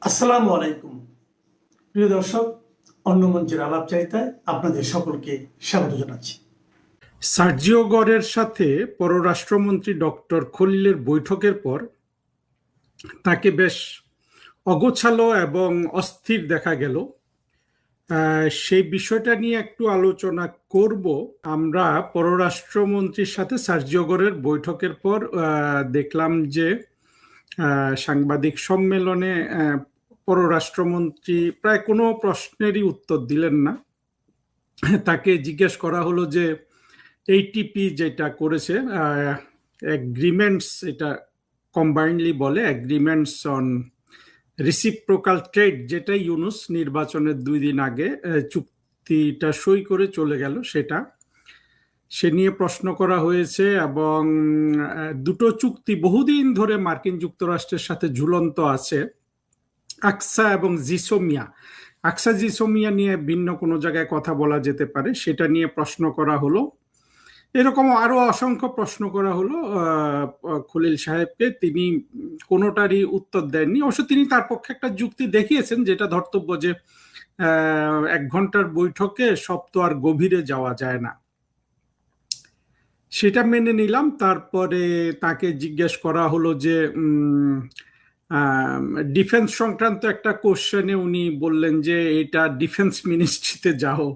আসসালামু আলাইকুম প্রিয় দর্শক, অন্য মঞ্চের আলাপচারিতায় আপনাদের সকলকে স্বাগত জানাচ্ছি। সার্জিও গরের সাথে পররাষ্ট্রমন্ত্রী ডক্টর খলিলের বৈঠকের পর তাকে বেশ অগোছালো এবং অস্থির দেখা গেল। সেই বিষয়টা নিয়ে একটু আলোচনা করব। আমরা পররাষ্ট্রমন্ত্রীর সাথে সার্জিও গরের বৈঠকের পর দেখলাম যে সাংবাদিক সম্মেলনে পররাষ্ট্রমন্ত্রী প্রায় কোনো প্রশ্নেরই উত্তর দিলেন না। তাকে জিজ্ঞেস করা হলো যে এইটিপি যেটা করেছে এগ্রিমেন্টস, এটা কম্বাইন্ডলি বলে এগ্রিমেন্টস অন রিসিপ্রোকাল ট্রেড, যেটা ইউনুস নির্বাচনের 2 দিন আগে চুক্তিটা সই করে চলে গেল, সে নিয়ে প্রশ্ন করা হয়েছে। এবং দুটো চুক্তি বহুদিন ধরে মার্কিন যুক্তরাষ্ট্রের সাথে ঝুলন্ত আছে, আকসা এবং জিসোমিয়া। আকসা জিসোমিয়া নিয়ে ভিন্ন কোনো জায়গায় কথা বলা যেতে পারে, সেটা নিয়ে প্রশ্ন করা হলো। এরকম আরো অসংখ্য প্রশ্ন করা হলো খলিল সাহেবকে। তিনি কোনোটারই উত্তর দেননি। অবশ্য তিনি তার পক্ষে একটা যুক্তি দেখিয়েছেন, যেটা ধর্তব্য, যে 1 ঘন্টার বৈঠকে সব তো আর গভীরে যাওয়া যায় না। সেটা মেনে নিলাম। তারপরে তাকে জিজ্ঞেস করা হলো যে ডিফেন্স সংক্রান্ত একটা কোশ্চেনে উনি বললেন যে এটা ডিফেন্স মিনিস্ট্রিতে যাও।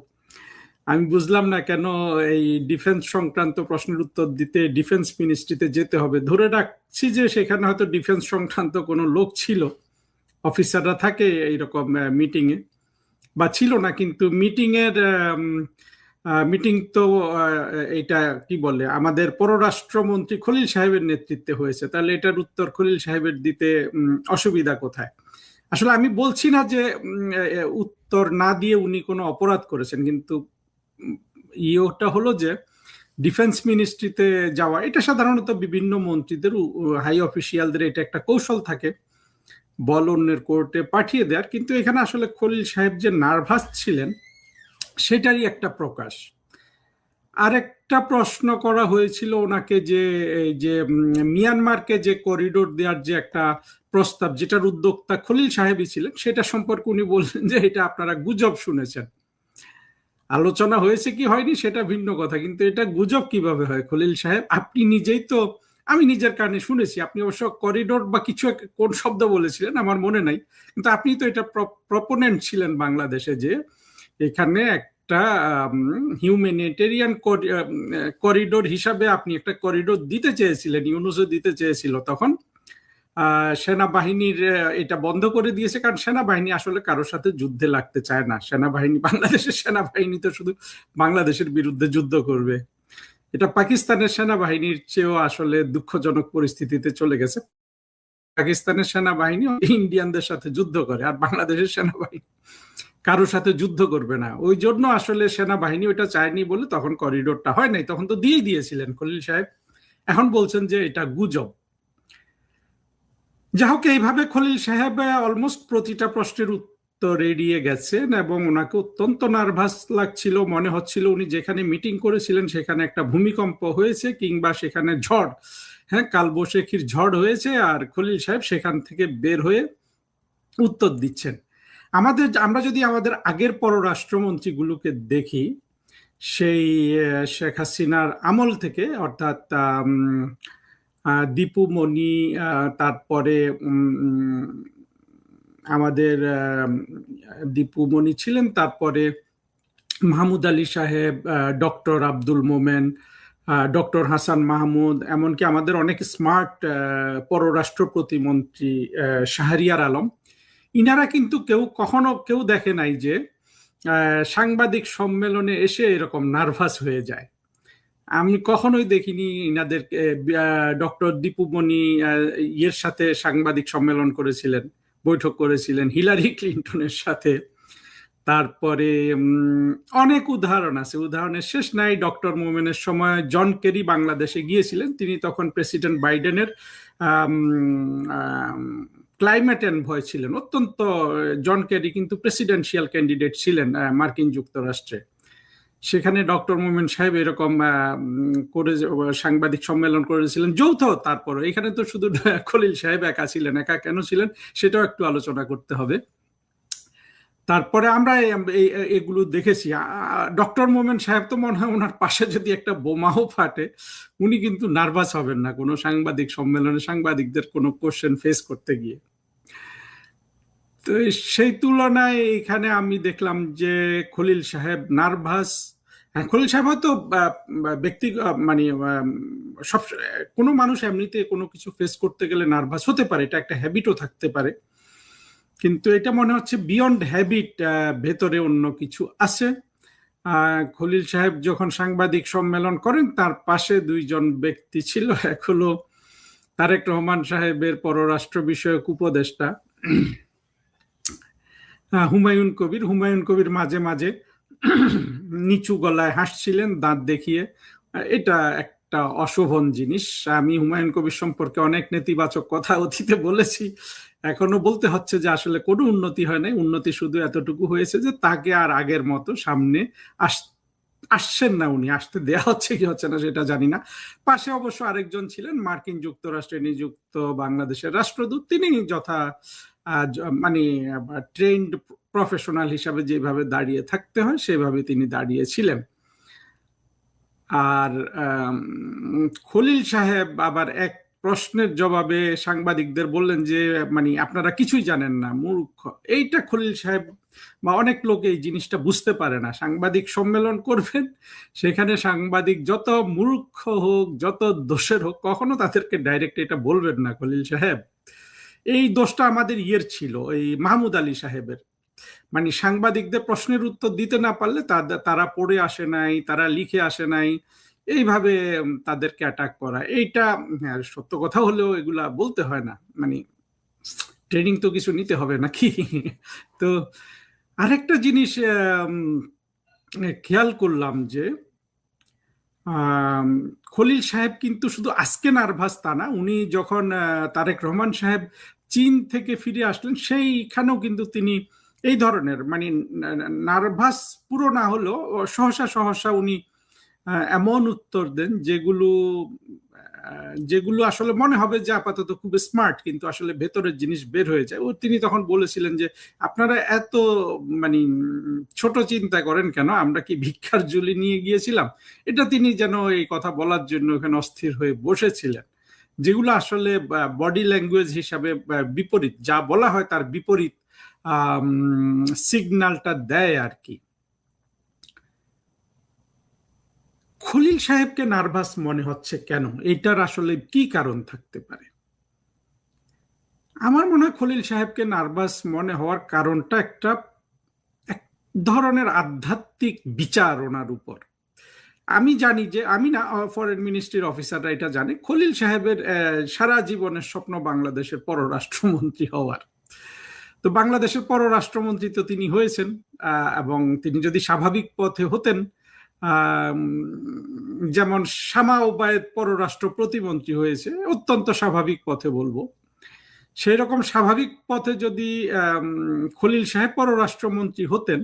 আমি বুঝলাম না কেন এই ডিফেন্স সংক্রান্ত প্রশ্নের উত্তর দিতে ডিফেন্স মিনিস্ট্রিতে যেতে হবে। ধরে রাখছি যে সেখানে হয়তো ডিফেন্স সংক্রান্ত কোনো লোক ছিল, অফিসাররা থাকে এইরকম মিটিংয়ে, বা ছিল না। কিন্তু মিটিং তো এটা কি বলে, আমাদের পররাষ্ট্রমন্ত্রী খলিল সাহেবের নেতৃত্বে হয়েছে, তাহলে এটার উত্তর খলিল সাহেবের দিতে অসুবিধা কোথায়? আসলে আমি বলছি না যে উত্তর না দিয়ে উনি কোনো অপরাধ করেছেন, কিন্তু ইয়েটা হলো যে ডিফেন্স মিনিস্ট্রিতে যাওয়া, এটা সাধারণত বিভিন্ন মন্ত্রীদের, হাই অফিসিয়ালদের এটা একটা কৌশল থাকে, বল অন্যের কোর্টে পাঠিয়ে দেওয়ার। কিন্তু এখানে আসলে খলিল সাহেব যে নার্ভাস ছিলেন সেটারই একটা প্রকাশ। আরেকটা প্রশ্ন করা হয়েছিল ওনাকে যে এই যে মিয়ানমারকে যে করিডোর দেওয়ার যে একটা প্রস্তাব, যেটার উদ্যোক্তা খলিল সাহেবই ছিলেন, সেটা সম্পর্কে উনি বললেন যে এটা আপনারা গুজব শুনেছেন। আলোচনা হয়েছে কি হয়নি সেটা ভিন্ন কথা, কিন্তু এটা গুজব কিভাবে হয় খলিল সাহেব? আপনি নিজেই তো, আমি নিজের কানে শুনেছি, আপনি অবশ্য করিডোর বা কিছু কোন শব্দ বলেছিলেন আমার মনে নাই, কিন্তু আপনি তো এটা প্রপোনেন্ট ছিলেন বাংলাদেশে, যে এখানে একটা হিউম্যানিটেরিয়ান করিডোর হিসাবে আপনি একটা করিডোর দিতে চেয়েছিলেন, ইউনুসও দিতে চেয়েছিল। তখন সেনাবাহিনীর এটা বন্ধ করে দিয়েছে, কারণ সেনাবাহিনী আসলে কারোর সাথে যুদ্ধে লাগতে চায় না। সেনাবাহিনী, বাংলাদেশের সেনাবাহিনী তো শুধু বাংলাদেশের বিরুদ্ধে যুদ্ধ করবে। এটা পাকিস্তানের সেনাবাহিনীর চেয়েও আসলে দুঃখজনক পরিস্থিতিতে চলে গেছে। পাকিস্তানের সেনাবাহিনী ইন্ডিয়ানদের সাথে যুদ্ধ করে, আর বাংলাদেশের সেনাবাহিনী কারোর সাথে যুদ্ধ করবে না। ওই জন্য আসলে সেনাবাহিনী ওইটা চায়নি বলে তখন করিডোরটা হয় নাই। তখন তো দিয়েই দিয়েছিলেন খলিল সাহেব, এখন বলছেন যে এটা গুজব। যা হোক, এইভাবে খলিল সাহেব অলমোস্ট প্রতিটা প্রশ্নের উত্তর এড়িয়ে গেছেন, এবং ওনাকে অত্যন্ত নার্ভাস লাগছিল। মনে হচ্ছিল উনি যেখানে মিটিং করেছিলেন সেখানে একটা ভূমিকম্প হয়েছে, কিংবা সেখানে ঝড়, কালবৈশাখীর ঝড় হয়েছে, আর খলিল সাহেব সেখান থেকে বের হয়ে উত্তর দিচ্ছেন। আমরা যদি আমাদের আগের পররাষ্ট্রমন্ত্রীগুলোকে দেখি, সেই শেখ হাসিনার আমল থেকে, অর্থাৎ দীপু মনি, তারপরে আমাদের দীপু মনি ছিলেন, তারপরে মাহমুদ আলী সাহেব, ডক্টর আব্দুল মোমেন, ডক্টর হাসান মাহমুদ, এমনকি আমাদের অনেক স্মার্ট পররাষ্ট্র প্রতিমন্ত্রী শাহরিয়ার আলম, ইনারা কিন্তু কখনো কেউ দেখে নাই যে সাংবাদিক সম্মেলনে এসে এরকম নার্ভাস হয়ে যায়। আমি কখনোই দেখিনি ইনাদের। ডক্টর দীপুমণি ইয়ের সাথে সাংবাদিক সম্মেলন করেছিলেন, বৈঠক করেছিলেন হিলারি ক্লিন্টনের সাথে। তারপরে অনেক উদাহরণ আছে, উদাহরণের শেষ নাই। ডক্টর মোমেনের সময় জন কেরি বাংলাদেশে গিয়েছিলেন, তিনি তখন প্রেসিডেন্ট বাইডেনের ক্লাইমেট এনভয় ছিলেন। অত্যন্ত, জন কেরি কিন্তু প্রেসিডেন্সিয়াল ক্যান্ডিডেট ছিলেন মার্কিন যুক্তরাষ্ট্রে। সেখানে ডক্টর মোমেন সাহেব এরকম করে সাংবাদিক সম্মেলন করেছিলেন যৌথ। তারপর এখানে তো শুধু খলিল সাহেব একা ছিলেন, একা কেন ছিলেন সেটাও একটু আলোচনা করতে হবে। তারপরে আমরা এগুলো দেখেছি। ডক্টর মোমেন সাহেব তো মনে হয় ওনার পাশে যদি একটা বোমাও ফাটে উনি কিন্তু নার্ভাস হবেন না কোনো সাংবাদিক সম্মেলনে সাংবাদিকদের কোনো কোশ্চেন ফেস করতে গিয়ে। তো সেই তুলনায় এখানে আমি দেখলাম যে খলিল সাহেব নার্ভাস। হ্যাঁ, খলিল সাহেব হয়তো ব্যক্তি মানে সব কোনো মানুষ এমনিতে কোনো কিছু ফেস করতে গেলে নার্ভাস হতে পারে, এটা একটা হ্যাবিটও থাকতে পারে, কিন্তু এটা মনে হচ্ছে বিয়ন্ড হ্যাবিট, ভেতরে অন্য কিছু আছে। খলিল সাহেব যখন সাংবাদিক সম্মেলন করেন তার পাশে দুইজন ব্যক্তি ছিল, এক হলো তারেক রহমান সাহেবের পররাষ্ট্র বিষয়ক উপদেষ্টা হুমায়ুন কবির। হুমায়ুন কবির মাঝে মাঝে নিচু গলায় হাসছিলেন দাঁত দেখিয়ে। এটা একটা অশোভন জিনিস। আমি হুমায়ুন কবির সম্পর্কে অনেক নেতিবাচক কথা অতীতে বলেছি, এখনো বলতে হচ্ছে যে আসলে কোনো উন্নতি হয় নাই। উন্নতি শুধু এতটুকু হয়েছে যে তাকে আর আগের মতো সামনে আসছেন না উনি, আসতে দেয়া হচ্ছে কি হচ্ছে না সেটা জানি না। পাশে অবশ্য আরেকজন ছিলেন মার্কিন যুক্তরাষ্ট্রে নিযুক্ত বাংলাদেশের রাষ্ট্রদূত, তিনি যথা মানে ট্রেন্ড প্রফেশনাল হিসাবে যেভাবে দাঁড়িয়ে থাকতে হয় সেভাবে তিনি দাঁড়িয়েছিলেন। আর খলিল সাহেব আবার এক প্রশ্নের জবাবে সাংবাদিকদের বললেন যে মানে আপনারা কিছুই জানেন না, মূর্খ। এইটা খলিল সাহেব বা অনেক লোক এই জিনিসটা বুঝতে পারে না। সাংবাদিক সম্মেলন করবেন, সেখানে সাংবাদিক যত মূর্খ হোক যত দোষের হোক কখনো তাদেরকে ডাইরেক্ট এটা বলবেন না খলিল সাহেব। এই দোষটা আমাদের ছিল এই মাহমুদ আলী সাহেবের, মানে সাংবাদিকদের প্রশ্নের উত্তর দিতে না পারলে তারা পড়ে আসে নাই, তারা লিখে আসে নাই, এইভাবে তাদেরকে অ্যাটাক করা। এইটা সত্য কথা হলেও এগুলা বলতে হয় না, মানে ট্রেনিং তো কিছু নিতে হবে নাকি। তো আরেকটা জিনিস খেয়াল করলাম যে খলিল সাহেব কিন্তু শুধু আজকে নার্ভাস তা না, উনি যখন তারেক রহমান সাহেব চীন থেকে ফিরে আসলেন সেইখানেও কিন্তু তিনি এই ধরনের মানে নার্ভাস পুরো না হলেও সহসা সহসা উনি এমন উত্তর দেন যেগুলো আসলে মনে হবে যে আপাতত খুব স্মার্ট, কিন্তু আসলে ভেতরের জিনিস বের হয়ে যায়। তিনি তখন বলেছিলেন যে আপনারা এত মানে ছোট চিন্তা করেন কেন, আমরা কি ভিক্ষার ঝুলি নিয়ে গিয়েছিলাম। এটা তিনি যেন এই কথা বলার জন্য ওখানে অস্থির হয়ে বসেছিলেন, যেগুলো আসলে বডি ল্যাঙ্গুয়েজ হিসাবে বিপরীত, যা বলা হয় তার বিপরীত সিগন্যালটা দেয় আর কি। খলিল সাহেবকে নার্ভাস মনে হচ্ছে কেন, এইটার আসলে কি কারণ থাকতে পারে? আমার মনে হয় খলিল সাহেবকে নার্ভাস মনে হওয়ার কারণটা একটা এক ধরনের আধ্যাত্মিক বিচার ওনার উপর। আমি জানি যে, আমি না, ফরেন মিনিস্ট্রির অফিসাররা এটা জানে, খলিল সাহেবের সারা জীবনের স্বপ্ন বাংলাদেশের পররাষ্ট্রমন্ত্রী হওয়ার। তো বাংলাদেশের পররাষ্ট্রমন্ত্রী তো তিনি হয়েছেন, এবং তিনি যদি স্বাভাবিক পথে হতেন, যেমন শামা ওবায়েদ পররাষ্ট্র প্রতিমন্ত্রী হয়েছে অত্যন্ত স্বাভাবিক পথে বলবো, সেই রকম স্বাভাবিক পথে যদি খলিল সাহেব পররাষ্ট্রমন্ত্রী হতেন,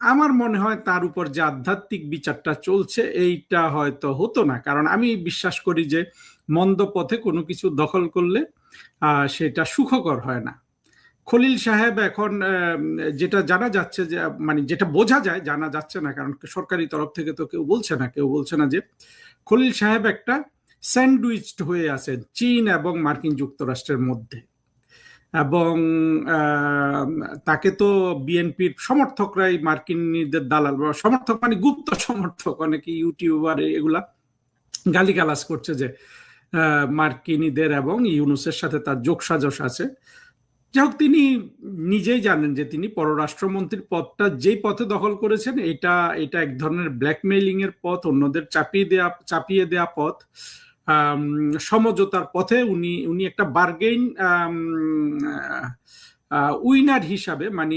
আমার মনে হয় তার উপর যে আধ্যাত্মিক বিচারটা চলছে এইটা হয়তো হতো না। কারণ আমি বিশ্বাস করি যে মন্দ পথে কোনো কিছু দখল করলে সেটা সুখকর হয় না। খলিল সাহেব এখন যেটা জানা যাচ্ছে যে, মানে যেটা বোঝা যায়, জানা যাচ্ছে না কারণ সরকারি তরফ থেকে তো কেউ বলছে না যে খলিল সাহেব একটা স্যান্ডউইচড হয়ে আছেন চীন এবং মার্কিন যুক্তরাষ্ট্রের মধ্যে। এবং তাকে তো বিএনপির সমর্থকরাই মার্কিনীদের দালাল, সমর্থক মানে গুপ্ত সমর্থক, অনেকে ইউটিউবার এগুলা গালিগালাজ করছে যে মার্কিনীদের এবং ইউনুসের সাথে তার যোগসাজশ আছে। যাই হোক, তিনি নিজেই জানেন যে তিনি পররাষ্ট্রমন্ত্রীর পদটা যেই পথে দখল করেছেন এটা এক ধরনের ব্ল্যাকমেইলিং এর পথ, অন্যদের চাপিয়ে দেয়া পথ, সমঝোতার পথে উনি একটা বার্গেইন উইনার হিসাবে মানে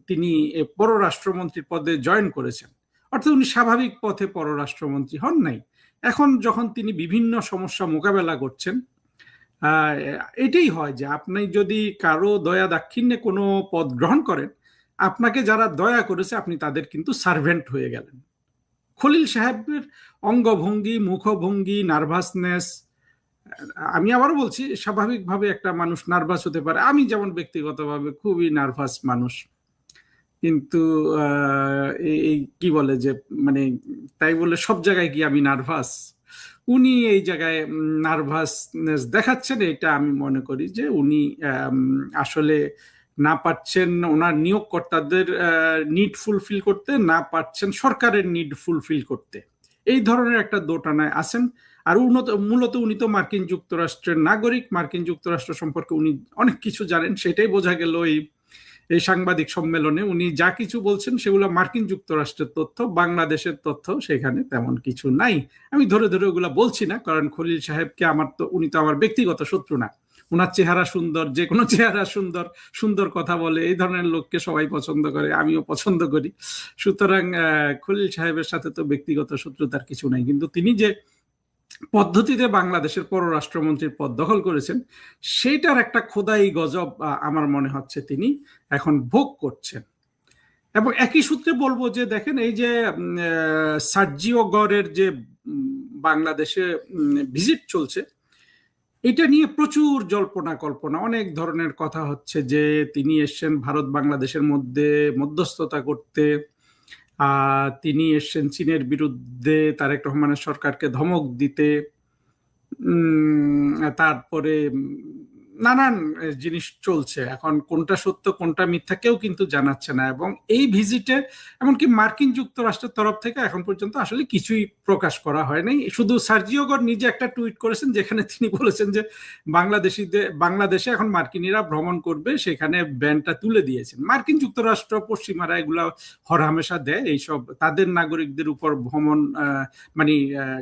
তিনি পররাষ্ট্রমন্ত্রীর পদে জয়েন করেছেন। অর্থাৎ উনি স্বাভাবিক পথে পররাষ্ট্রমন্ত্রী হন নাই। এখন যখন তিনি বিভিন্ন সমস্যা মোকাবেলা করছেন, এটাই হয় যে আপনি যদি কারো দয়া দাক্ষিণ্যে কোনো পদ গ্রহণ করেন, আপনাকে যারা দয়া করেছে আপনি তাদের কিন্তু সার্ভেন্ট হয়ে গেলেন। খলিল সাহেবের অঙ্গভঙ্গি, মুখভঙ্গি, নার্ভাসনেস, আমি আবারও বলছি স্বাভাবিকভাবে একটা মানুষ নার্ভাস হতে পারে। আমি যেমন ব্যক্তিগতভাবে খুবই নার্ভাস মানুষ, কিন্তু এই কি বলে যে মানে তাই বলে সব জায়গায় কি আমি নার্ভাস? উনি এই জায়গায় নার্ভাসনেস দেখাচ্ছেন, এটা আমি মনে করি যে উনি আসলে না পারছেন ওনার নিয়োগকর্তাদের নিড ফুলফিল করতে, না পারছেন সরকারের নিড ফুলফিল করতে, এই ধরনের একটা দোটানায় আছেন। আর মূলত উনি তো মার্কিন যুক্তরাষ্ট্রের নাগরিক, মার্কিন যুক্তরাষ্ট্র সম্পর্কে উনি অনেক কিছু জানেন, সেটাই বোঝা গেল এই সাংবাদিক সম্মেলনে। উনি যা কিছু বলছেন সেগুলো মার্কিন যুক্তরাষ্ট্রের তথ্য, বাংলাদেশের তথ্য সেখানে তেমন কিছু নাই। আমি ধরে ধরে ওগুলা বলছি না, কারণ খলিল সাহেবকে উনি তো আমার ব্যক্তিগত শত্রু না। ওনার চেহারা সুন্দর, যে কোনো চেহারা সুন্দর, সুন্দর কথা বলে, এই ধরনের লোককে সবাই পছন্দ করে, আমিও পছন্দ করি। সুতরাং খলিল সাহেবের সাথে তো ব্যক্তিগত শত্রুতার কিছু নাই, কিন্তু তিনি যে পদ্ধতিতে বাংলাদেশের পররাষ্ট্রমন্ত্রীর পদ দখল করেছেন সেইটার একটা খোদাই গজব আমার মনে হচ্ছে তিনি এখন ভোগ করছেন। এবং একই সূত্রে বলবো যে দেখেন, এই যে সার্জিও গরের যে বাংলাদেশে ভিজিট চলছে, এটা নিয়ে প্রচুর জল্পনা কল্পনা, অনেক ধরনের কথা হচ্ছে যে তিনি এসছেন ভারত বাংলাদেশের মধ্যে মধ্যস্থতা করতে, তিনি এসছেন চীনের বিরুদ্ধে তারেক রহমানের সরকারকে ধমক দিতে, তারপরে নানান জিনিস চলছে। এখন কোনটা সত্য কোনটা মিথ্যা কেউ কিন্তু জানাচ্ছে না। এবং এই ভিজিটে এমনকি মার্কিন যুক্তরাষ্ট্রের তরফ থেকে এখন পর্যন্ত আসলে কিছুই প্রকাশ করা হয় নাই। শুধু সার্জিও গর নিজে একটা টুইট করেছেন যেখানে তিনি বলেছেন যে বাংলাদেশে এখন মার্কিনীরা ভ্রমণ করবে, সেখানে ব্যানটা তুলে দিয়েছেন। মার্কিন যুক্তরাষ্ট্র পশ্চিমারা এগুলা হরহামেশা দেয়, এইসব তাদের নাগরিকদের উপর ভ্রমণ মানে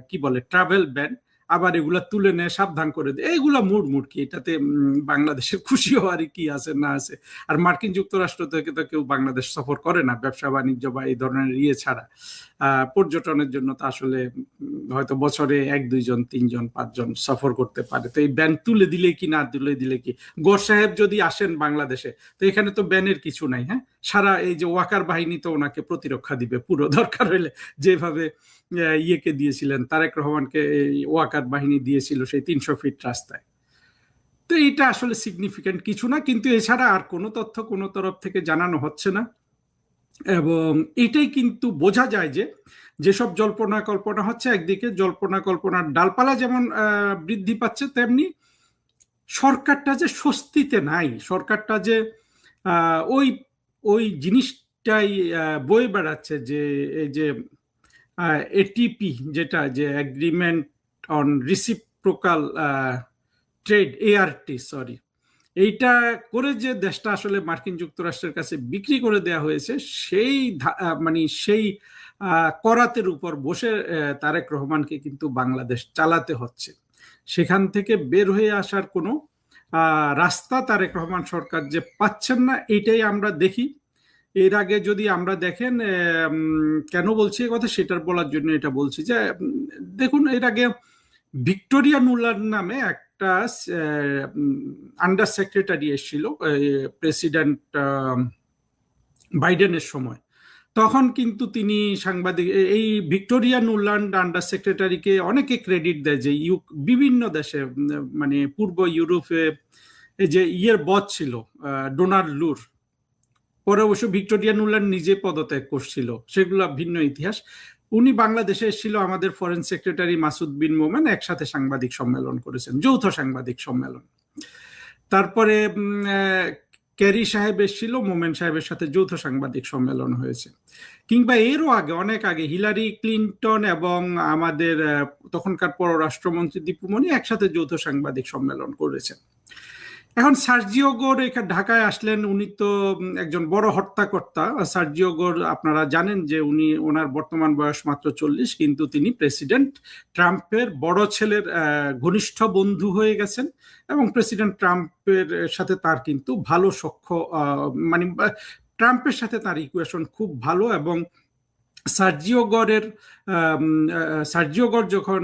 কি বলে ট্রাভেল ব্যান, আবার এগুলা তুলে নেয়, সাবধান করে দেয়। এইগুলা মুড কি, এটাতে বাংলাদেশের খুশি হওয়ার কি আছে না আছে? আর মার্কিন যুক্তরাষ্ট্র থেকে তো কেউ বাংলাদেশ সফর করে না ব্যবসা বাণিজ্য বা এই ধরনের ছাড়া। পর্যটনের জন্য তো আসলে হয়তো বছরে 1-2 জন 3 জন 5 জন সফর করতে পারে। তো এই ব্যান তুলে দিলে কি না তুলে দিলে কি, গর সাহেব যদি আসেন বাংলাদেশে তো এখানে তো ব্যানের কিছু নাই। হ্যাঁ, সারা এই যে ওয়াকার বাহিনী তো ওনাকে প্রতিরক্ষা দিবে পুরো, দরকার হইলে যেভাবে ইয়েকে দিয়েছিলেন তারেক রহমানকে ওয়াকার বাহিনী দিয়েছিল সেই 300 ফিট রাস্তায়। তো এটা আসলে সিগনিফিক্যান্ট কিছু না, কিন্তু এছাড়া আর কোনো তথ্য কোনো তরফ থেকে জানানো হচ্ছে না। এবং এটাই কিন্তু বোঝা যায় যে যেসব জল্পনা কল্পনা হচ্ছে, একদিকে জল্পনা কল্পনার ডালপালা যেমন বৃদ্ধি পাচ্ছে, তেমনি সরকারটা যে স্বস্তিতে নাই, সরকারটা যে ওই ওই জিনিসটাই বয়ে বেড়াচ্ছে, যে এই যে এটিপি, যেটা যে agreement on reciprocal trade, ART sorry, এইটা করে যে দেশটা আসলে মার্কিন যুক্তরাষ্ট্রের কাছে বিক্রি করে দেওয়া হয়েছে, সেই মানে সেই করাতের উপর বসে তারেক রহমানকে কিন্তু বাংলাদেশ চালাতে হচ্ছে। সেখান থেকে বের হয়ে আসার কোনো রাস্তা তারেক রহমান সরকার যে পাচ্ছেন না, এইটাই আমরা দেখি। এর আগে যদি আমরা দেখেন, কেন বলছি এই কথা সেটার বলার জন্য এটা বলছি যে দেখুন, এর আগে ভিক্টোরিয়া নুল্যান্ড নামে একটা আন্ডার সেক্রেটারি এসেছিল প্রেসিডেন্ট বাইডেনের সময়। তখন কিন্তু তিনি সাংবাদিক, এই ভিক্টোরিয়া নুল্যান্ড আন্ডার সেক্রেটারিকে অনেকে ক্রেডিট দেয় যে বিভিন্ন দেশে মানে পূর্ব ইউরোপে এই যে বস ছিল ডোনাল্ড লুর, পরে অবশ্য ভিক্টোরিয়া নুল্যান্ড নিজে পদত্যাগ করছিল, সেগুলো ভিন্ন ইতিহাস। উনি বাংলাদেশে এসেছিল, আমাদের ফরেন সেক্রেটারি মাসুদ বিন মোমেন একসাথে সাংবাদিক সম্মেলন করেছেন, যৌথ সাংবাদিক সম্মেলন। তারপরে ক্যারি সাহেব এসেছিল, মোমেন সাহেবের সাথে যৌথ সাংবাদিক সম্মেলন হয়েছে। কিংবা এরও আগে, অনেক আগে হিলারি ক্লিন্টন এবং আমাদের তখনকার পররাষ্ট্রমন্ত্রী দীপুমণি একসাথে যৌথ সাংবাদিক সম্মেলন করেছেন। এখন সার্জিও গোর এখানে ঢাকায় আসলেন, উনি তো একজন বড় হত্যাকর্তা। সার্জিও গোর আপনারা জানেন যে ওনার বর্তমান বয়স মাত্র 40, কিন্তু তিনি প্রেসিডেন্ট ট্রাম্পের বড় ছেলের ঘনিষ্ঠ বন্ধু হয়ে গেছেন। এবং প্রেসিডেন্ট ট্রাম্পের সাথে তার কিন্তু ভালো সখ্য, মানে ট্রাম্পের সাথে তার ইকুয়েশন খুব ভালো। এবং সার্জিও গর যখন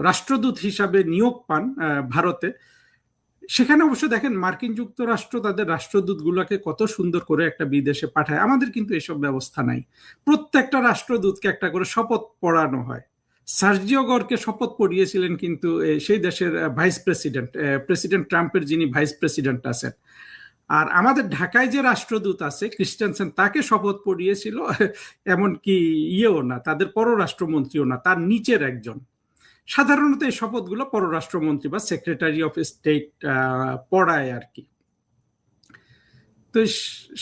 রাষ্ট্রদূত হিসাবে নিয়োগ পান ভারতে, সেখানে অবশ্য দেখেন মার্কিন যুক্তরাষ্ট্র তাদের রাষ্ট্রদূতগুলোকে কত সুন্দর করে একটা বিদেশে পাঠায়, আমাদের কিন্তু এসব ব্যবস্থা নাই। প্রত্যেকটা রাষ্ট্রদূতকে একটা করে শপথ পড়ানো হয়। সার্জিও গরকে শপথ পড়িয়েছিলেন কিন্তু সেই দেশের ভাইস প্রেসিডেন্ট, প্রেসিডেন্ট ট্রাম্পের যিনি ভাইস প্রেসিডেন্ট আছেন। আর আমাদের ঢাকায় যে রাষ্ট্রদূত আছে ক্রিস্টেনসেন, তাকে শপথ পড়িয়েছিল এমনকি ইয়েও না, তাদের পররাষ্ট্রমন্ত্রীও না, তার নিচের একজন। সাধারণত এই শপথগুলো পররাষ্ট্রমন্ত্রী বা সেক্রেটারি অফ স্টেট পড়ায় আর কি। তো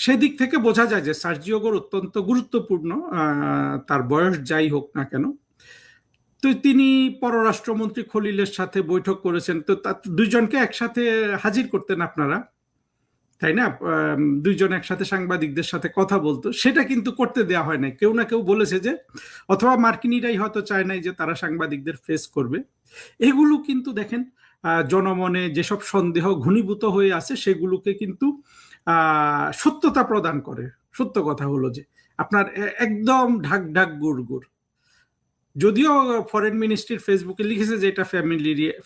সেদিক থেকে বোঝা যায় যে সার্জিও গোর অত্যন্ত গুরুত্বপূর্ণ, তার বয়স যাই হোক না কেন। তো তিনি পররাষ্ট্রমন্ত্রী খলিলের সাথে বৈঠক করেছেন, তো দুইজনকে একসাথে হাজির করতেন আপনারা, তাই না? দুইজন একসাথে সাংবাদিকদের সাথে কথা বলতো, সেটা কিন্তু করতে দেওয়া হয় নাই। কেউ না কেউ বলেছে যে, অথবা মার্কিনিরাই হয়তো চায় নাই যে তারা সাংবাদিকদের ফেস করবে। এগুলো কিন্তু দেখেন জনমনে যেসব সন্দেহ ঘনীভূত হয়ে আছে সেগুলোকে কিন্তু সত্যতা প্রদান করে। সত্য কথা হলো যে আপনার একদম ঢাক ঢাক গুড় গুড়। যদিও ফরেন মিনিস্ট্রির ফেসবুকে লিখেছে যে এটা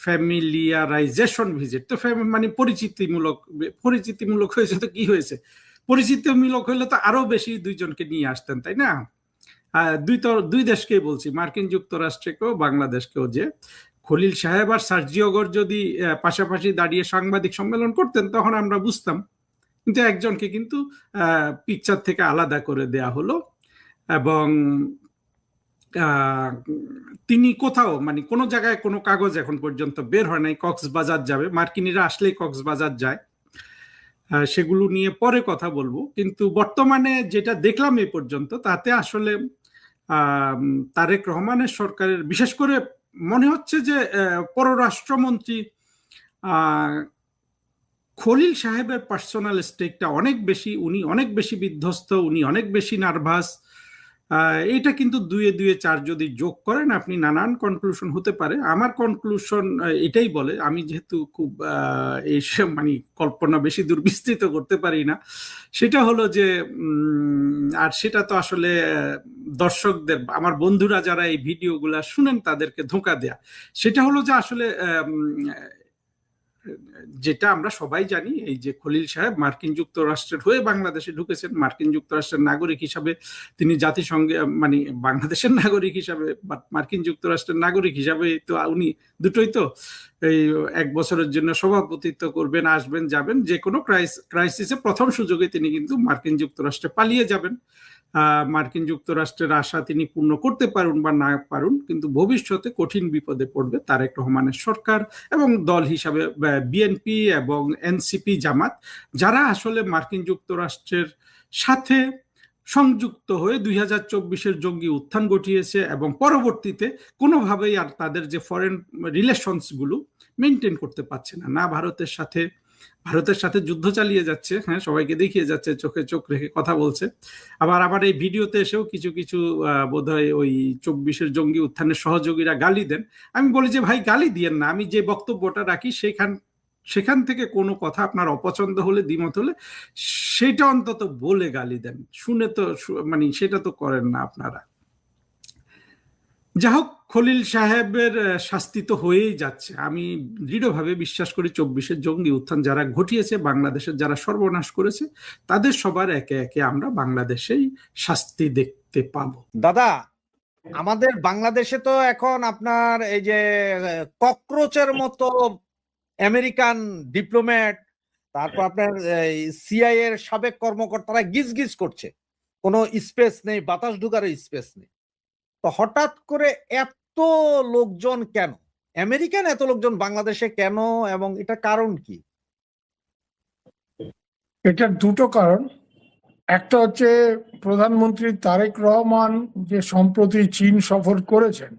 ফ্যামিলিয়ারাইজেশন ভিজিট, তো মানে পরিচিতিমূলক হয়েছে, তো কি হয়েছে? পরিচিতিমূলক হলে তো আরো বেশি দুইজনকে নিয়ে আসতেন, তাই না? দুই দেশকেই বলছি, মার্কিন যুক্তরাষ্ট্রকেও বাংলাদেশকেও, যে খলিল সাহেব আর সার্জিও গর যদি পাশাপাশি দাঁড়িয়ে সাংবাদিক সম্মেলন করতেন তখন আমরা বুঝতাম। কিন্তু একজনকে কিন্তু পিকচার থেকে আলাদা করে দেয়া হলো, এবং তিনি কোথাও মানে কোনো জায়গায় কোনো কাগজ এখন পর্যন্ত বের হয় নাই। কক্সবাজার যাবে, মার্কিনিরা আসলেই কক্সবাজার যায়, সেগুলো নিয়ে পরে কথা বলবো। কিন্তু বর্তমানে যেটা দেখলাম এই পর্যন্ত, তাতে আসলে তারেক রহমানের সরকারের, বিশেষ করে মনে হচ্ছে যে পররাষ্ট্রমন্ত্রী খলিল সাহেবের পার্সোনাল স্টেকটা অনেক বেশি, উনি অনেক বেশি বিধ্বস্ত, উনি অনেক বেশি নার্ভাস। এটা কিন্তু দুয়ে দুয়ে চার যদি যোগ করেন আপনি নানান কনক্লুশন হতে পারে। আমার কনক্লুশন এটাই বলে, আমি যেহেতু খুব এইসব মানে কল্পনা বেশি দূর বিস্তৃত করতে পারি না, সেটা হলো যে আর সেটা তো আসলে দর্শকদের, আমার বন্ধুরা যারা এই ভিডিওগুলা শুনেন তাদেরকে ধোঁকা দেয়া, সেটা হলো যে আসলে যেটা আমরা সবাই জানি, এই যে খলিল সাহেব মার্কিন যুক্তরাষ্ট্রের হয়ে বাংলাদেশে ঢুকেছেন, মার্কিন যুক্তরাষ্ট্রের নাগরিক হিসাবে তিনি জাতিসংঘে মানে বাংলাদেশের নাগরিক হিসাবে, মার্কিন যুক্তরাষ্ট্রের নাগরিক হিসাবে তো উনি দুটোই তো। এই 1 বছরের জন্য সভাপতিত্ব করবেন, আসবেন যাবেন, যে কোনো ক্রাইসিসে প্রথম সুযোগে তিনি কিন্তু মার্কিন যুক্তরাষ্ট্রে পালিয়ে যাবেন। মার্কিন যুক্তরাষ্ট্রের আশা তিনি পূর্ণ করতে পারুন বা না পারুন, কিন্তু ভবিষ্যতে কঠিন বিপদে পড়বে তারেক রহমানের সরকার এবং দল হিসাবে বিএনপি এবং এনসিপি জামাত, যারা আসলে মার্কিন যুক্তরাষ্ট্রের সাথে সংযুক্ত হয়ে 2024-এর জঙ্গি উত্থান ঘটিয়েছে এবং পরবর্তীতে কোনোভাবেই আর তাদের যে ফরেন রিলেশনস গুলো মেনটেন করতে পারছে না। না ভারতের সাথে যুদ্ধ চালিয়ে যাচ্ছে, হ্যাঁ, সবাইকে দেখিয়ে যাচ্ছে, চোখে চোখ রেখে কথা বলছে। আবার এই ভিডিওতে এসেও কিছু বোধহয় ওই 24-এর জঙ্গি উত্থানের সহযোগীরা গালি দেন। আমি বলি যে ভাই গালি দিয়েন না, আমি যে বক্তব্যটা রাখি সেখান থেকে কোনো কথা আপনার অপছন্দ হলে, দ্বিমত হলে, সেটা অন্তত বলে গালি দেন, শুনে তো মানে সেটা তো করেন না আপনারা। যা হোক, খলিল সাহেবের শাস্তি তো হয়েই যাচ্ছে। আমি দৃঢ়ভাবে বিশ্বাস করি 24-এর জঙ্গি উত্থান যারা ঘটিয়েছে, বাংলাদেশের যারা সর্বনাশ করেছে, তাদের সবার একে একে আমরা বাংলাদেশেই শাস্তি দেখতে পাবো। দাদা, আমাদের বাংলাদেশে তো এখন আপনার এই যে ককরোচের মতো আমেরিকান ডিপ্লোম্যাট, তারপর আপনার সিআইএ এর সাবেক কর্মকর্তারা গিজ গিজ করছে, কোনো স্পেস নেই, বাতাস ঢুকার স্পেস নেই। তো হঠাৎ করে এত লোকজন কেন, আমেরিকান এত লোকজন বাংলাদেশে কেন, এবং এটা কারণ কি? এটার দুটো কারণ। একটা হচ্ছে প্রধানমন্ত্রী তারেক রহমান যে সম্প্রতি চীন সফর করেছেন,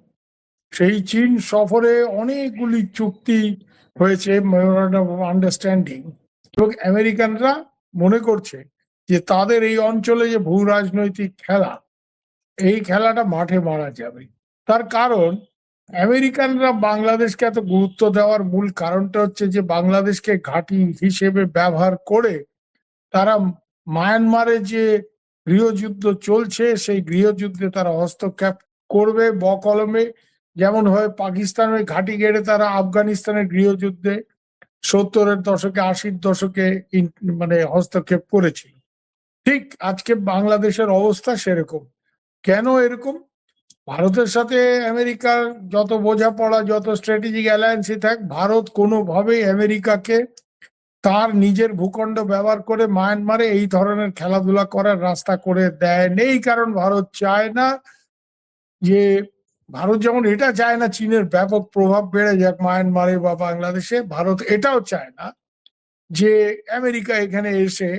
সেই চীন সফরে অনেকগুলি চুক্তি হয়েছে, মেমোরান্ডাম অফ আন্ডারস্ট্যান্ডিং, এবং আমেরিকানরা মনে করছে যে তাদের এই অঞ্চলে যে ভূ রাজনৈতিক খেলা, এই খেলাটা মাঠে মারা যাবে। তার কারণ, আমেরিকানরা বাংলাদেশকে এত গুরুত্ব দেওয়ার মূল কারণটা হচ্ছে যে বাংলাদেশকে ঘাঁটি হিসেবে ব্যবহার করে তারা মায়ানমারে যে গৃহযুদ্ধ চলছে, সেই গৃহযুদ্ধে তারা হস্তক্ষেপ করবে বকলমে, যেমন হয় পাকিস্তানের ঘাঁটি গেড়ে তারা আফগানিস্তানের গৃহযুদ্ধে 70-এর দশকে 80-র দশকে মানে হস্তক্ষেপ করেছিল। ঠিক আজকে বাংলাদেশের অবস্থা সেরকম। কেন এরকম? ভারতের সাথে আমেরিকার যত বোঝাপড়া, যত স্ট্র্যাটেজিক অ্যালায়েন্সই থাক, ভারত কোনোভাবেই আমেরিকাকে তার নিজের ভূখণ্ড ব্যবহার করে মায়ানমারে এই ধরনের খেলাধুলা করার রাস্তা করে দেয় নেই। কারণ ভারত চায় না যে, ভারত যেমন এটা চায় না চীনের ব্যাপক প্রভাব বেড়ে যাক মায়ানমারে বা বাংলাদেশে, ভারত এটাও চায় না যে আমেরিকা এখানে এসে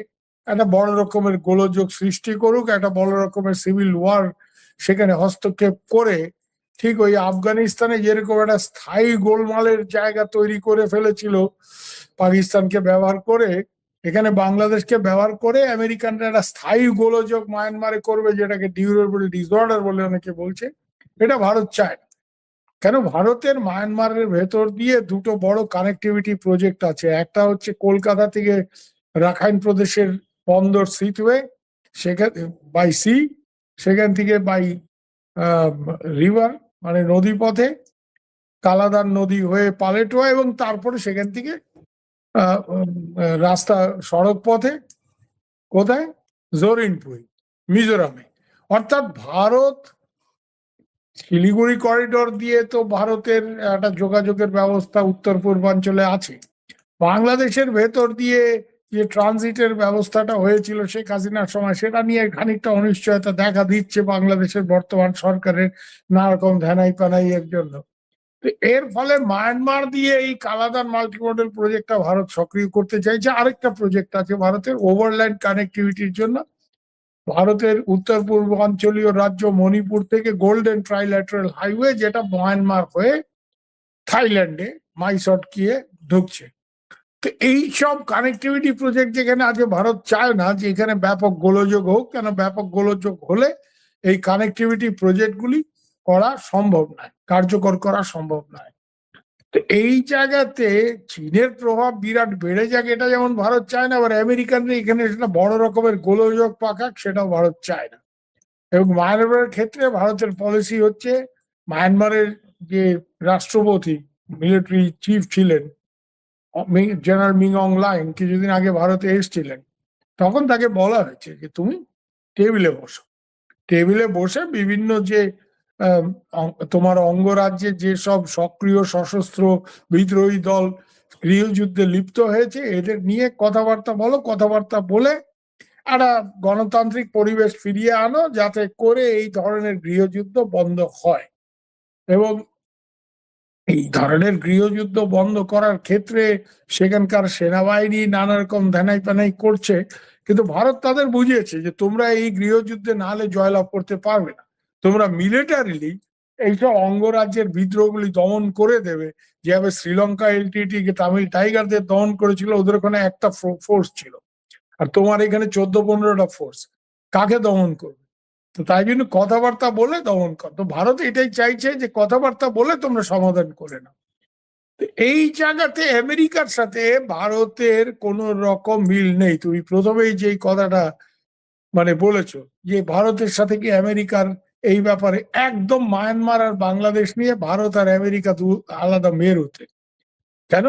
একটা বড় রকমের গোলযোগ সৃষ্টি করুক, একটা বড় রকমের সিভিল ওয়ার সেখানে হস্তক্ষেপ করে ঠিক ওই আফগানিস্তানে যেরকম একটা স্থায়ী গোলমালের জায়গা তৈরি করে ফেলেছিল পাকিস্তানকে ব্যবহার করে, এখানে বাংলাদেশকে ব্যবহার করে আমেরিকানরা একটা স্থায়ী গোলযোগ মায়ানমারে করবে, যেটাকে ডিউরেবল ডিসঅর্ডার বলে অনেকে বলছে। এটা ভারত চায় না। কেন? ভারতের মায়ানমারের ভেতর দিয়ে দুটো বড় কানেক্টিভিটি প্রজেক্ট আছে। একটা হচ্ছে কলকাতা থেকে রাখাইন প্রদেশের বন্দর সিটওয়ে, সেখানে বাই সি, সেখান থেকে বাই রিভার মানে নদী পথে কালাদান নদী হয়ে পালেটোয়া, এবং তারপরে সেখান থেকে রাস্তা সড়ক পথে কোথায়? জোরিনপুই, মিজোরামে। অর্থাৎ ভারত শিলিগুড়ি করিডোর দিয়ে তো ভারতের একটা যোগাযোগের ব্যবস্থা উত্তর পূর্বাঞ্চলে আছে। বাংলাদেশের ভেতর দিয়ে যে ট্রানজিটের ব্যবস্থাটা হয়েছিল শেখ হাসিনার সময়, সেটা নিয়ে খানিকটা অনিশ্চয়তা দেখা দিচ্ছে বাংলাদেশের বর্তমান সরকারের নানা রকম ধ্যানাই পানাই এর জন্য। তো এর ফলে মায়ানমার দিয়ে এই কালাদান মাল্টিমোডাল প্রজেক্টটা ভারত সক্রিয় করতে চাইছে। আরেকটা প্রজেক্ট আছে ভারতের ওভারল্যান্ড কানেক্টিভিটির জন্য। ভারতের উত্তর পূর্বাঞ্চলীয় রাজ্য মণিপুর থেকে গোল্ডেন ট্রাইল্যাটারাল হাইওয়ে, যেটা মায়ানমার হয়ে থাইল্যান্ডে মাইসট গিয়ে ঢুকছে। তো এই সব কানেক্টিভিটি প্রজেক্ট যেখানে আছে, ভারত চায় না যে এখানে ব্যাপক গোলযোগ হোক। কেন? ব্যাপক গোলযোগ হলে এই কানেক্টিভিটি প্রজেক্টগুলি করা সম্ভব নয়, কার্যকর করা সম্ভব নয়। তো এই জায়গাতে চীনের প্রভাব বিরাট বেড়ে যাক, এটা যেমন ভারত চায় না, আবার আমেরিকানরা এখানে সেটা বড় রকমের গোলযোগ পাকাক, সেটাও ভারত চায় না। এবং মায়ানমারের ক্ষেত্রে ভারতের পলিসি হচ্ছে, মায়ানমারের যে রাষ্ট্রপতি মিলিটারি চিফ ছিলেন জেনারেল মিং অং লাইন, কিছুদিন আগে ভারতে এসেছিলেন, তখন তাকে বলা হয়েছে যে তুমি টেবিলে বসো। টেবিলে বসে বিভিন্ন যে তোমার অঙ্গরাজ্যে যেসব সক্রিয় সশস্ত্র বিদ্রোহী দল গৃহযুদ্ধে লিপ্ত হয়েছে এদের নিয়ে কথাবার্তা বলো, কথাবার্তা বলে একটা গণতান্ত্রিক পরিবেশ ফিরিয়ে আনো, যাতে করে এই ধরনের গৃহযুদ্ধ বন্ধ হয়। এবং এই ধরনের গৃহযুদ্ধ বন্ধ করার ক্ষেত্রে সেখানকার সেনাবাহিনী নানা রকম ধ্যানাই পানাই করছে, কিন্তু ভারত তাদের বুঝিয়েছে যে তোমরা এই গৃহযুদ্ধে না হলে জয়লাভ করতে পারবে না। তোমরা মিলিটারিলি এইসব অঙ্গরাজ্যের বিদ্রোহগুলি দমন করে দেবে, যেভাবে শ্রীলঙ্কা এলটিটি তামিল টাইগারদের দমন করেছিল, ওদের ওখানে একটা ফোর্স ছিল, আর তোমার এখানে 14-15টা ফোর্স। কাকে দমন করবে? তো তাই জন্য কথাবার্তা বলে দমন কর। তো ভারত এটাই চাইছে যে কথাবার্তা বলে তোমরা সমাধান করে নাও। তো এই জায়গাতে আমেরিকার সাথে ভারতের কোনো রকম মিল নেই। তুমি প্রথমেই যেই কথাটা মানে বলেছো যে ভারতের সাথে কি আমেরিকার এই ব্যাপারে, একদম মায়ানমার আর বাংলাদেশ নিয়ে ভারত আর আমেরিকা দু আলাদা মেরুতে। কেন?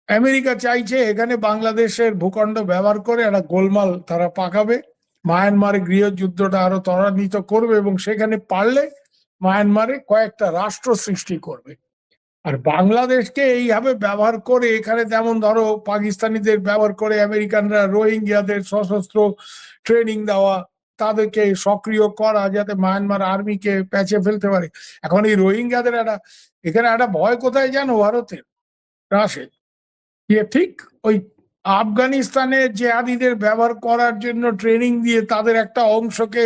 আমেরিকা চাইছে এখানে বাংলাদেশের ভূখণ্ড ব্যবহার করে একটা গোলমাল তারা পাকাবে, মায়ানমারে গৃহযুদ্ধটা আরো ত্বরান্বিত করবে, এবং সেখানে পারলে মায়ানমারে কয়েকটা রাষ্ট্র সৃষ্টি করবে। আর বাংলাদেশকে এইভাবে ব্যবহার করে এখানে, যেমন ধরো পাকিস্তানিদের ব্যবহার করে আমেরিকানরা রোহিঙ্গিয়াদের সশস্ত্র ট্রেনিং দেওয়া, তাদেরকে সক্রিয় করা যাতে মায়ানমার আর্মিকে প্যাচে ফেলতে পারে। এখন এই রোহিঙ্গাদের এখানে একটা ভয় কোথায় জানো? ভারতের রাশে ঠিক ওই আফগানিস্তানে জেহাদিদের ব্যবহার করার জন্য ট্রেনিং দিয়ে তাদের একটা অংশকে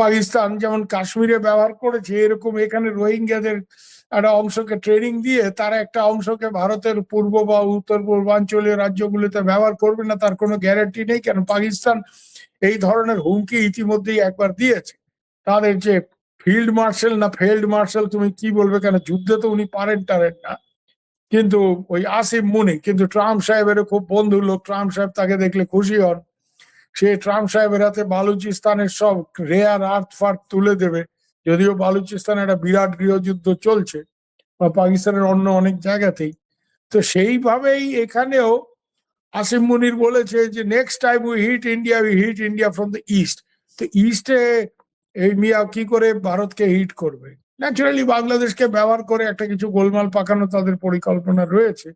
পাকিস্তান যেমন কাশ্মীরে ব্যবহার করেছে, এরকম এখানে রোহিঙ্গাদের একটা অংশকে ট্রেনিং দিয়ে তারা একটা অংশকে ভারতের পূর্ব বা উত্তর পূর্বাঞ্চলীয় রাজ্যগুলিতে ব্যবহার করবে না, তার কোনো গ্যারান্টি নেই। কেন? পাকিস্তান এই ধরনের হুমকি ইতিমধ্যেই একবার দিয়েছে। তাদের যে ফিল্ড মার্শাল না ফিল্ড মার্শাল তুমি কি বলবে, কেন যুদ্ধে তো উনি পারেন না, কিন্তু ওই আসিম মুনি কিন্তু ট্রাম্প সাহেবের খুব বন্ধু লোক। ট্রাম্প সাহেব তাকে দেখলে খুশি হন। সে ট্রাম্প সাহেবের হাতে বালুচিস্তানের সব রেয়ার আর্থ ফার্থ তুলে দেবে, যদিও বালুচিস্তানে একটা বিরাট গৃহযুদ্ধ চলছে, বা পাকিস্তানের অন্য অনেক জায়গাতেই। তো সেইভাবেই এখানেও আসিম মুনির বলেছে যে next time we hit India from the east. তো ইস্টে এই মিয়া কি করে ভারতকে হিট করবে? ন্যাচুরালি বাংলাদেশকে ব্যবহার করে একটা কিছু গোলমাল পাকানো তাদের পরিকল্পনা রয়েছে।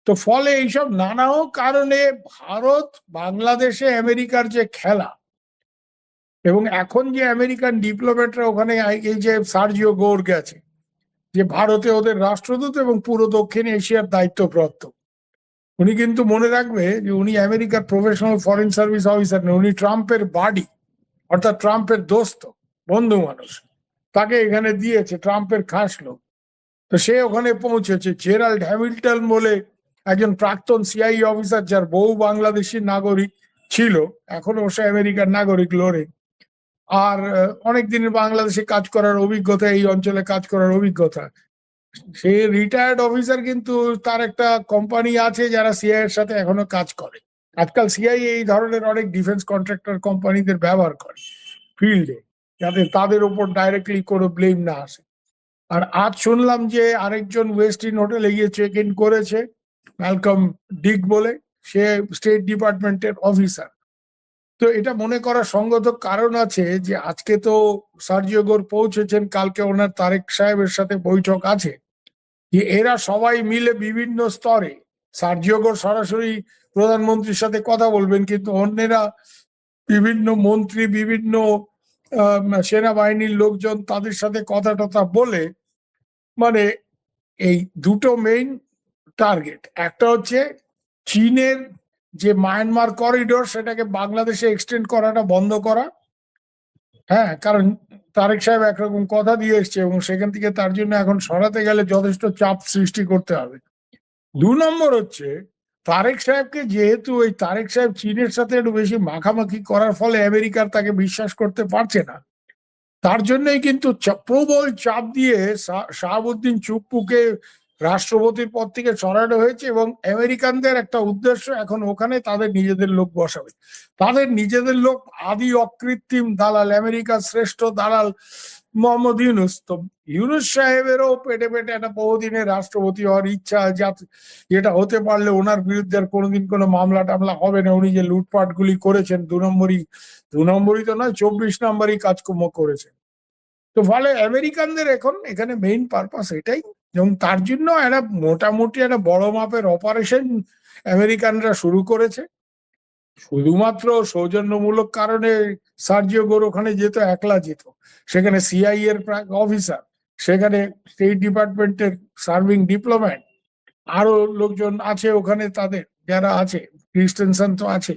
তো ফলে এইসব নানা কারণে ভারত বাংলাদেশে আমেরিকার যে খেলা, এবং এখন যে আমেরিকান ডিপ্লোম্যাটরা ওখানে এই যে সার্জিও গোর গেছে, যে ভারতে ওদের রাষ্ট্রদূত এবং পুরো দক্ষিণ এশিয়ার দায়িত্বপ্রাপ্ত, উনি কিন্তু মনে রাখবে যে উনি আমেরিকার প্রফেশনাল ফরেন সার্ভিস অফিসার না, উনি ট্রাম্পের বাডি, অর্থাৎ ট্রাম্পের দোস্ত, বন্ধু মানুষ। তাকে এখানে দিয়েছে, ট্রাম্পের খাস লোক। তো সে ওখানে পৌঁছেছে। জেরাল্ড হ্যামিল্টন বলে একজন প্রাক্তন সিআই অফিসার, যার বউ বাংলাদেশি নাগরিক ছিল, এখনো সে আমেরিকার নাগরিক লড়ে, আর অনেক দিনের বাংলাদেশে কাজ করার অভিজ্ঞতা, এই অঞ্চলে কাজ করার অভিজ্ঞতা। সে রিটায়ার্ড অফিসার, কিন্তু তার একটা কোম্পানি আছে যারা সিআই এর সাথে এখনো কাজ করে। আজকাল সিআই এই ধরনের অনেক ডিফেন্স কন্ট্রাক্টর কোম্পানিদের ব্যবহার করে ফিল্ডে, যাতে তাদের উপর ডাইরেক্টলি কোনো ব্লেম না আসে। আর আজ শুনলাম যে আরেকজন ওয়েস্ট ইন হোটেলে গিয়ে চেক ইন করেছে, ম্যালকম ডিক বলে, সে স্টেট ডিপার্টমেন্টের অফিসার। তো এটা মনে করার সঙ্গত কারণ আছে যে আজকে তো সার্জিও গোর পৌঁছেছেন, কালকে ওনার তারেক সাহেবের সাথে বৈঠক আছে, যে এরা সবাই মিলে বিভিন্ন স্তরে, সার্জিও গোর সরাসরি প্রধানমন্ত্রীর সাথে কথা বলবেন, কিন্তু অন্যেরা বিভিন্ন মন্ত্রী, বিভিন্ন সেনাবাহিনীর লোকজন, তাদের সাথে কথা টথা বলে, মানে এই দুটো মেইন টার্গেট, একটা হচ্ছে চীনের যে মায়ানমার করিডোর, সেটাকে বাংলাদেশে এক্সটেন্ড করাটা বন্ধ করা। হ্যাঁ, কারণ তারেক সাহেব একরকম কথা দিয়ে এসছে এবং সেখান থেকে তার জন্য এখন সরাতে গেলে যথেষ্ট চাপ সৃষ্টি করতে হবে। 2 নম্বর হচ্ছে তারেক সাহেবকে, যেহেতু ওই তারেক সাহেব চীনের সাথে একটু বেশি মাখামাখি করার ফলে আমেরিকার তাকে বিশ্বাস করতে পারছে না, তার জন্যই কিন্তু প্রবল চাপ দিয়ে শাহাবুদ্দিন চুপ্পুকে রাষ্ট্রপতির পদ থেকে সরানো হয়েছে। এবং আমেরিকানদের একটা উদ্দেশ্য, এখন ওখানে তাদের নিজেদের লোক বসাবে, তাদের নিজেদের লোক, আদি অকৃত্রিম দালাল, আমেরিকার শ্রেষ্ঠ দালাল মোহাম্মদ ইউনুস। তো ইউনুস সাহেবেরও পেটে পেটে একটা বহুদিনের রাষ্ট্রপতি হওয়ার ইচ্ছা, যেটা হতে পারলে ওনার বিরুদ্ধে আর কোনোদিন কোনো মামলা টামলা হবে না। উনি যে লুটপাট গুলি করেছেন, 2 নম্বরই তো নয়, 24 নম্বরই কাজকর্ম করেছেন। তো ফলে আমেরিকানদের এখন এখানে মেইন পারপাস এটাই, এবং তার জন্য একটা মোটামুটি একটা বড় মাপের অপারেশন আমেরিকানরা শুরু করেছে। শুধুমাত্র সৌজন্যমূলক কারণে সার্জিও গোর ওখানে যেত, একলা যেত, সেখানে সিআই এর অফিসার, সেখানে স্টেট ডিপার্টমেন্টের সার্ভিং ডিপ্লোম্যাট, আরো লোকজন আছে ওখানে, তাদের যারা আছে, ক্রিস্টেনসন তো আছে।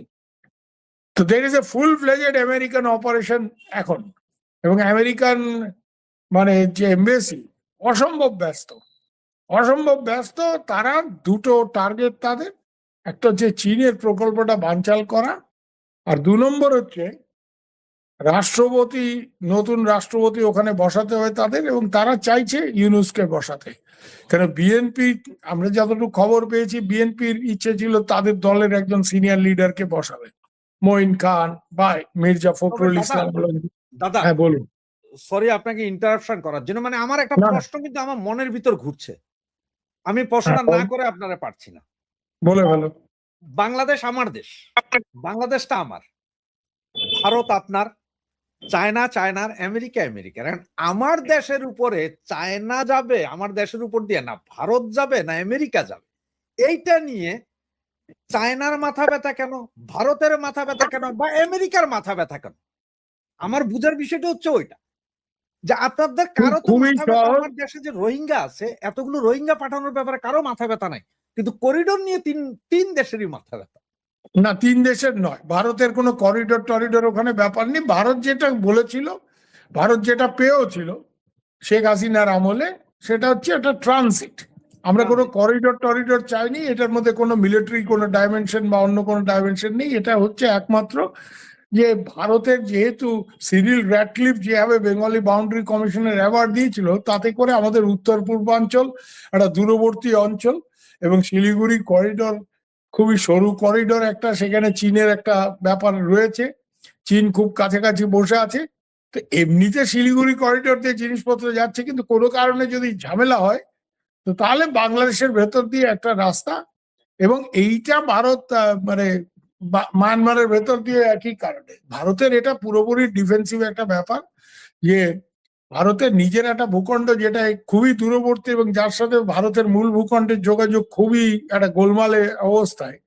তো there is a full fledged American operation এখন, এবং আমেরিকান মানে যে এমবেসি অসম্ভব ব্যস্ত। তারা দুটো টার্গেট তাদের, একটা হচ্ছে চীনের প্রকল্পটা বানচাল করা, আর 2 নম্বর হচ্ছে নতুন রাষ্ট্রপতি ওখানে বসাতে হয় তাদের, এবং তারা চাইছে ইউনুসকে বসাতে। কেন বিএনপি, আমরা যতটুকু খবর পেয়েছি, বিএনপির ইচ্ছে ছিল তাদের দলের একজন সিনিয়র লিডারকে বসাবে, মঈন খান বা মির্জা ফখরুল ইসলাম। দাদা, হ্যাঁ বলুন। সরি আপনাকে ইন্টারাপশন করার জন্য, মানে আমার একটা না, না। প্রশ্ন কিন্তু আমার মনের ভিতর ঘুরছে, আমি প্রশ্নটা না করে আপনারা পারছি না। বলে ভালো। বাংলাদেশ আমার দেশ, বাংলাদেশটা আমার, ভারত আপনার, চায়না চায়নার, আমেরিকা আমেরিকার। এখন আমার দেশের উপরে চায়না যাবে, আমার দেশের উপর দিয়ে না ভারত যাবে না আমেরিকা যাবে, এইটা নিয়ে চায়নার মাথা ব্যথা কেন, ভারতের মাথা ব্যথা কেন, বা আমেরিকার মাথা ব্যথা কেন? আমার বুঝার বিষয়টা হচ্ছে ওইটা, যে আপনাদের কারো তো খুবই মাথা ব্যথা, সহজ। আমার দেশে যে রোহিঙ্গা আছে, এতগুলো রোহিঙ্গা পাঠানোর ব্যাপারে কারো মাথা ব্যথা নাই, কিন্তু করিডোর নিয়ে তিন দেশেরই মাথা ব্যথা। না, 3 দেশের নয়, ভারতের কোনো করিডোর ওখানে ব্যাপার নেই। ভারত যেটা বলেছিল, ভারত যেটা পেয়েও ছিল শেখ হাসিনার আমলে, সেটা হচ্ছে একটা ট্রানজিট। আমরা কোনো করিডোর চাইনি, এটার মধ্যে কোনো মিলিটারি কোনো ডাইমেনশন বা অন্য কোনো ডাইমেনশন নেই। এটা হচ্ছে একমাত্র যে ভারতের, যেহেতু সিরিল র্যাটক্লিফ যেভাবে বেঙ্গলি বাউন্ডারি কমিশনের অ্যাওয়ার্ড দিয়েছিল, তাতে করে আমাদের উত্তর পূর্বাঞ্চল একটা দূরবর্তী অঞ্চল, এবং শিলিগুড়ি করিডোর খুবই সরু করিডোর একটা, সেখানে চীনের একটা ব্যাপার রয়েছে, চীন খুব কাছাকাছি বসে আছে। তো এমনিতে শিলিগুড়ি করিডোর দিয়ে জিনিসপত্র যাচ্ছে, কিন্তু কোনো কারণে যদি ঝামেলা হয় তো তাহলে বাংলাদেশের ভেতর দিয়ে একটা রাস্তা, এবং এইটা ভারত মানে মায়ানমারের ভেতর দিয়ে একই কারণে। ভারতের এটা পুরোপুরি ডিফেন্সিভ একটা ব্যাপার, যে ভারতের নিজের একটা ভূখণ্ড যেটা খুবই দূরবর্তী এবং যার সাথে ভারতের মূল ভূখণ্ডের যোগাযোগ খুবই একটা গোলমালে অবস্থায়।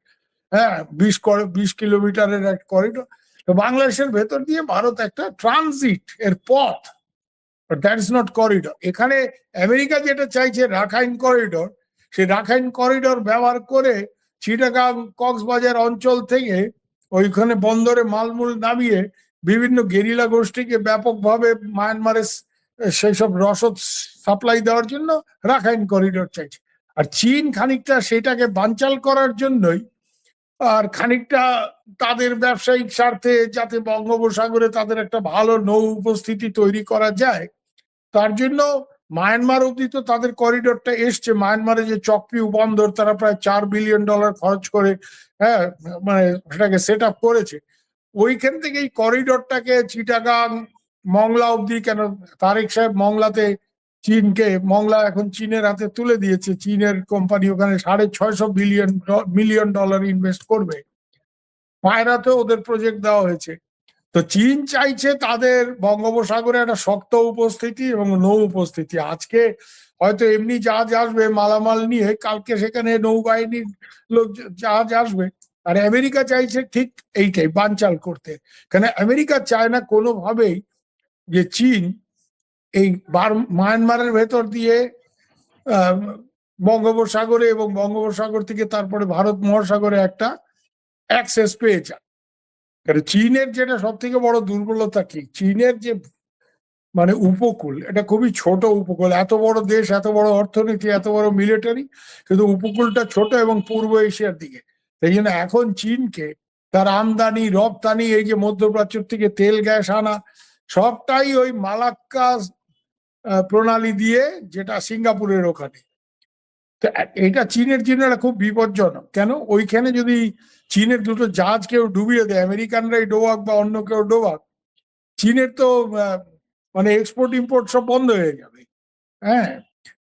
হ্যাঁ, 20 কিলোমিটারের এক করিডোর। তো বাংলাদেশের ভেতর দিয়ে ভারত একটা ট্রানজিট এর পথ, দ্যাট ইজ নট করিডোর। এখানে আমেরিকা যেটা চাইছে রাখাইন করিডোর, সেই রাখাইন করিডোর ব্যবহার করে চিটাগাং কক্সবাজার অঞ্চল থেকে ওইখানে বন্দরে মালমূল নামিয়ে বিভিন্ন গেরিলা গোষ্ঠীকে ব্যাপকভাবে মায়ানমারে সেই সব রসদ সাপ্লাই দেওয়ার জন্য রাখাইন করিডোর চাইছে। আর চীন খানিকটা সেটাকে বানচাল করার জন্যই, আর খানিকটা তাদের ব্যবসায়িক স্বার্থে, যাতে বঙ্গোপসাগরে তাদের একটা ভালো নৌ উপস্থিতি তৈরি করা যায়, তার জন্য মায়ানমার অব্দি তো তাদের করিডোরটা এসছে। মায়ানমারে যে চকপিউ বন্দর, তারা প্রায় $4 বিলিয়ন খরচ করে, হ্যাঁ, মানে সেটাকে সেট আপ করেছে। ওইখান থেকে এই করিডোরটাকে চিটাগাং মংলা অব্দি, কেন তারেক সাহেব মংলাতে মংলা এখন চীনের হাতে তুলে দিয়েছে। চীনের কোম্পানি ওখানে $650 মিলিয়ন ইনভেস্ট করবে। পায়রাতে ওদের প্রজেক্ট দেওয়া হয়েছে। তো চীন চাইছে তাদের বঙ্গোপসাগরে একটা শক্ত উপস্থিতি এবং নৌ উপস্থিতি। আজকে হয়তো এমনি জাহাজ আসবে মালামাল নিয়ে, কালকে সেখানে নৌবাহিনীর লোক জাহাজ আসবে। আর আমেরিকা চাইছে ঠিক এইটাই, বানচাল করতে। কেন আমেরিকা চায় না কোনোভাবেই যে চীন এই মায়ানমারের ভেতর দিয়ে বঙ্গোপসাগরে এবং বঙ্গোপসাগর থেকে তারপরে ভারত মহাসাগরে একটা অ্যাক্সেস পেয়ে যায়। কারণ চীনের যেটা সব থেকে বড় দুর্বলতা কি, চীনের যে মানে উপকূল, এটা খুবই ছোট উপকূল। এত বড় দেশ, এত বড় অর্থনীতি, এত বড় মিলিটারি, কিন্তু উপকূলটা ছোট এবং পূর্ব এশিয়ার দিকে। সেই জন্য এখন চীনকে তার আমদানি রপ্তানি, এই যে মধ্যপ্রাচ্য থেকে তেল গ্যাস আনা, সবটাই ওই মালাক্কা প্রণালী দিয়ে, যেটা সিঙ্গাপুরের ওখানে। তো এটা চীনের জন্য খুব বিপজ্জনক। কেন, ওইখানে যদি চীনের দুটো জাহাজ কেউ ডুবিয়ে দেয়, আমেরিকানরাই ডোবাক বা অন্য কেউ ডোবাক, চীনের তো মানে এক্সপোর্ট ইম্পোর্ট সব বন্ধ হয়ে যাবে। হ্যাঁ,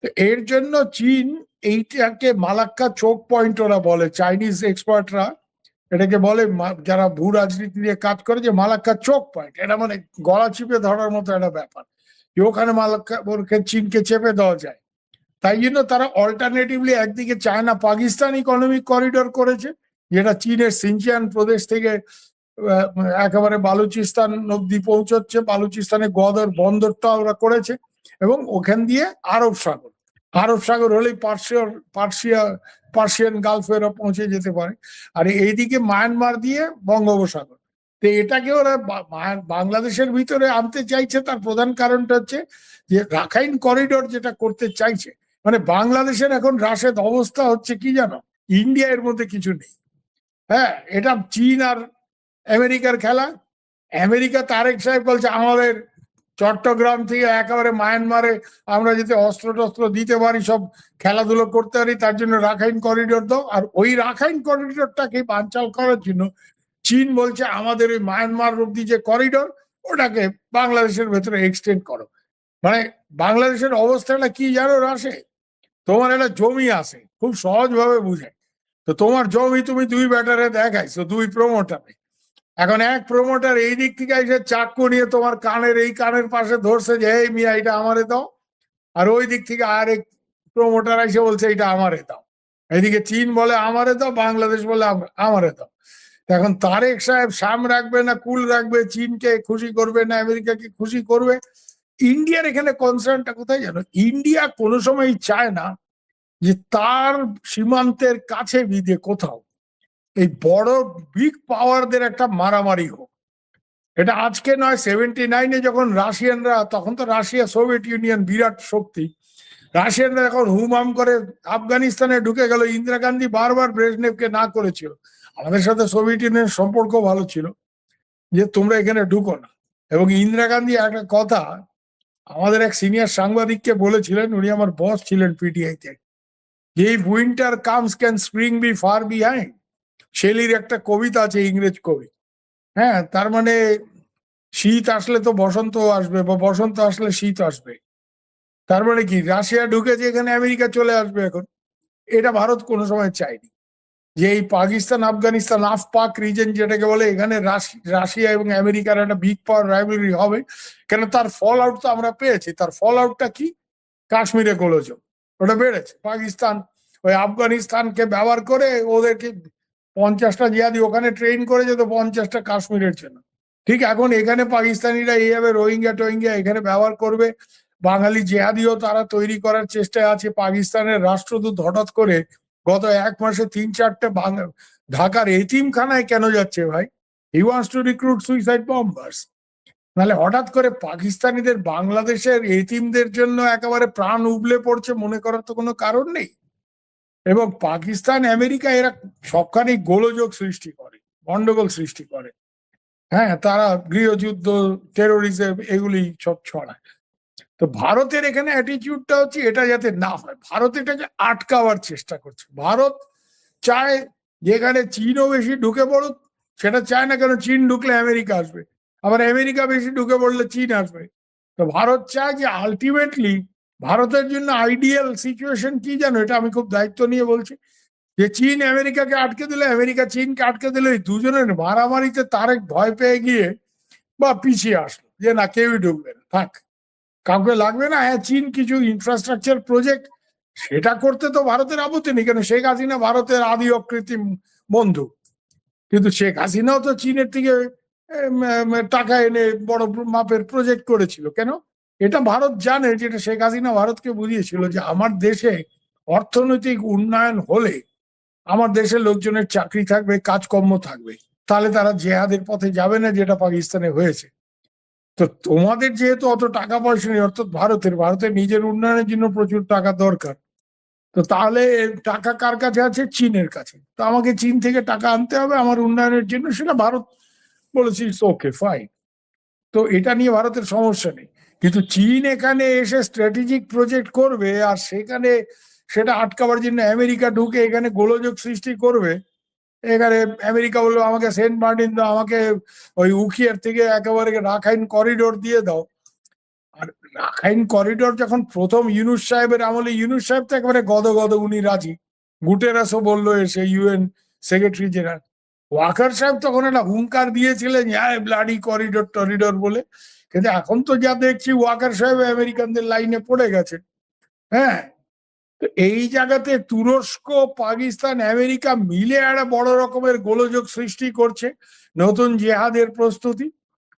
তো এর জন্য চীন এইটাকে মালাক্কা চোক পয়েন্ট ওরা বলে, চাইনিজ এক্সপার্টরা এটাকে বলে, যারা ভূ রাজনীতি নিয়ে কাজ করে, যে মালাক্কা চোক পয়েন্ট। এটা মানে গলা চিপে ধরার মতো একটা ব্যাপার, যে ওখানে মালাক্কা চীনকে চেপে দেওয়া যায়। তাই জন্য তারা অল্টারনেটিভলি একদিকে চায়না পাকিস্তান ইকোনমিক করিডোর করেছে, যেটা চীনের সিনচিয়ান প্রদেশ থেকে একেবারে বালুচিস্তান অব্দি পৌঁছচ্ছে। বালুচিস্তানে গদর বন্দরটা ওরা করেছে, এবং ওখান দিয়ে আরব সাগর হলেই পার্সিয়ান গালফে ওরা পৌঁছে যেতে পারে। আর এইদিকে মায়ানমার দিয়ে বঙ্গোপসাগর। তো এটাকে ওরা বাংলাদেশের ভিতরে আনতে চাইছে। তার প্রধান কারণটা হচ্ছে যে রাখাইন করিডোর যেটা করতে চাইছে, মানে বাংলাদেশের এখন রাশেদ অবস্থা হচ্ছে কি জানো, ইন্ডিয়া এর মধ্যে কিছু নেই। হ্যাঁ, এটা চীন আর আমেরিকার খেলা। আমেরিকা তারেক সাহেব বলছে আমাদের চট্টগ্রাম থেকে একেবারে মায়ানমারে আমরা যাতে অস্ত্র টস্ত্র দিতে পারি, সব খেলাধুলো করতে পারি, তার জন্য রাখাইন করিডোর দাও। আর ওই রাখাইন করিডোরটাকে বানচাল করার জন্য চীন বলছে আমাদের ওই মায়ানমার অব্দি যে করিডোর, ওটাকে বাংলাদেশের ভেতরে এক্সটেন্ড করো। মানে বাংলাদেশের অবস্থাটা কি জানো রাশে, তোমার একটা জমি আছে, খুব সহজভাবে বুঝায়। তো তোমার জমি তুমি 2 ব্যাটারে দেখাইছো, 2 প্রমোটারে। এখন এক প্রমোটার এই দিক থেকে এসে চাকু নিয়ে তোমার এই কানের পাশে ধরছে যে এই মিয়া এটা আমারে দাও, আর ওই দিক থেকে আরেক প্রমোটার এসে বলছে এটা আমারে দাও। এদিকে চীন বলে আমারে দাও, বাংলাদেশ বলে আমারে দাও। এখন তারেক সাহেব সাম রাখবে না কুল রাখবে, চীনকে খুশি করবে না আমেরিকাকে খুশি করবে। ইন্ডিয়ার এখানে কনসার্নটা কোথায় জানো, ইন্ডিয়া কোনো সময় চায় না যে তার সীমান্তের কাছে বিধে কোথাও এই বড় বিগ পাওয়ারদের একটা মারামারি হোক। এটা আজকে নয়, 79-এ যখন রাশিয়ানরা, তখন তো রাশিয়া সোভিয়েত ইউনিয়ন বিরাট শক্তি, রাশিয়ানরা এখন হুমহাম করে আফগানিস্তানে ঢুকে গেল। ইন্দিরা গান্ধী বারবার ব্রেজনেভকে না করেছিল। আমাদের সাথে সোভিয়েত ইউনিয়নের সম্পর্ক ভালো ছিল, যে তোমরা এখানে ঢুকো না। এবং ইন্দিরা গান্ধী একটা কথা আমাদের এক সিনিয়র সাংবাদিককে বলেছিলেন, উনি আমার বস ছিলেন পিটিআই তে, যে winter comes can spring be far behind. শেলির একটা কবিতা আছে, ইংরেজ কবি। হ্যাঁ, তার মানে শীত আসলে তো বসন্ত আসবে, বা বসন্ত আসলে শীত আসবে। তার মানে কি রাশিয়া ঢুকেছে এখানে, আমেরিকা চলে আসবে এখন। এটা ভারত কোনো সময় চায়নি যে এই পাকিস্তান আফগানিস্তান আফ পাক রিজন যেটাকে বলে, এখানে রাশিয়া এবং আমেরিকার একটা বিগ পাওয়ার রাইভেলরি হবে। কেন, তার ফল আউট তো আমরা পেয়েছি। তার ফল আউটটা কি? কাশ্মীরে গোলযোগ ওটা বেড়েছে। পাকিস্তান ওই আফগানিস্তানকে ব্যবহার করে ওদেরকে 50টা জিহাদি ওখানে ট্রেন করে যেত, 50টা কাশ্মীরের জন্য। ঠিক এখন এখানে পাকিস্তানিরা এইভাবে রোহিঙ্গা টোহিঙ্গা এখানে ব্যবহার করবে। বাঙালি জেহাদিও তারা তৈরি করার চেষ্টায় আছে। পাকিস্তানের রাষ্ট্রদূত হঠাৎ করে গত 1 মাসে 3-4টে ঢাকার এতিমখানায় কেন যাচ্ছে ভাই? He wants to recruit suicide bombers. নাহলে হঠাৎ করে পাকিস্তানিদের বাংলাদেশের এতিমদের জন্য একেবারে প্রাণ উবলে পড়ছে মনে করার তো কোনো কারণ নেই। এবং পাকিস্তান আমেরিকা এরা সবখানে গোলযোগ সৃষ্টি করে, গন্ডগোল সৃষ্টি করে। হ্যাঁ, তারা গৃহযুদ্ধ, টেরোরিজম এগুলি সব ছড়ায়। তো ভারতের এখানে অ্যাটিটিউডটা হচ্ছে এটা যাতে না হয়, ভারত এটাকে আটকাবার চেষ্টা করছে। ভারত চায় যেখানে চীনও বেশি ঢুকে পড়ুক, সেটা চায় না। কেন, চীন ঢুকলে আমেরিকা আসবে, আবার আমেরিকা বেশি ঢুকে পড়লে চীন আসবে। তো ভারত চায় যে আলটিমেটলি ভারতের জন্য আইডিয়াল সিচুয়েশন কি জানো? এটা আমি খুব দায়িত্ব নিয়ে বলছি, যে চীন আমেরিকাকে আটকে দিলে, আমেরিকা চীনকে আটকে দিলে, এই দুজনের মারামারিতে তারেক ভয় পেয়ে গিয়ে বা পিছিয়ে আসলো যে না, কেউই ঢুকবে না, থাক, কাউকে লাগবে না। হ্যাঁ, চীন কিছু ইনফ্রাস্ট্রাকচার প্রজেক্ট সেটা করতে তো ভারতের আপত্তি নেই, কেন শেখ হাসিনা ভারতের আদি অকৃত্রিম বন্ধু। কিন্তু শেখ হাসিনাও তো চীনের থেকে টাকা এনে বড় মাপের প্রজেক্ট করেছিল। কেন? এটা ভারত জানে, যেটা শেখ হাসিনা ভারতকে বুঝিয়েছিল যে আমার দেশে অর্থনৈতিক উন্নয়ন হলে আমার দেশের লোকজনের চাকরি থাকবে, কাজকর্ম থাকবে, তাহলে তারা জেহাদের পথে যাবে না, যেটা পাকিস্তানে হয়েছে। তো তোমাদের যেহেতু অত টাকা পয়সা নেই, অর্থাৎ ভারতের নিজের উন্নয়নের জন্য প্রচুর টাকা দরকার, তো তাহলে টাকা কার কাছে আছে? চীনের কাছে। তো আমাকে চীন থেকে টাকা আনতে হবে আমার উন্নয়নের জন্য, সেটা ভারত বলেছে ওকে ফাইন। তো এটা নিয়ে ভারতের সমস্যা নেই। কিন্তু চীন এখানে এসে স্ট্র্যাটেজিক প্রজেক্ট করবে, আর সেখানে সেটা আটকাবার জন্য আমেরিকা ঢুকে এখানে গোলযোগ সৃষ্টি করবে। এখানে আমেরিকা বললো আমাকে সেন্ট মার্টিন দাও, আমাকে ওই উখিয়ার থেকে একেবারে রাখাইন করিডোর দিয়ে দাও। আর রাখাইন করিডোর যখন প্রথম ইউনূস সাহেবের আমলে, ইউনূস সাহেব তো একেবারে গদ উনি রাজি, গুটেরাসও বললো এসে, ইউএন সেক্রেটারি জেনারেল। ওয়াকার সাহেব তখন একটা হুঙ্কার দিয়েছিলেন ব্লাডি করিডোর টরিডোর বলে। কিন্তু এখন তো যা দেখছি, ওয়াকার সাহেব আমেরিকানদের লাইনে পড়ে গেছে। হ্যাঁ, তো এই জায়গাতে তুরস্ক, পাকিস্তান, আমেরিকা মিলে একটা বড় রকমের গোলযোগ সৃষ্টি করছে, নতুন জেহাদের প্রস্তুতি।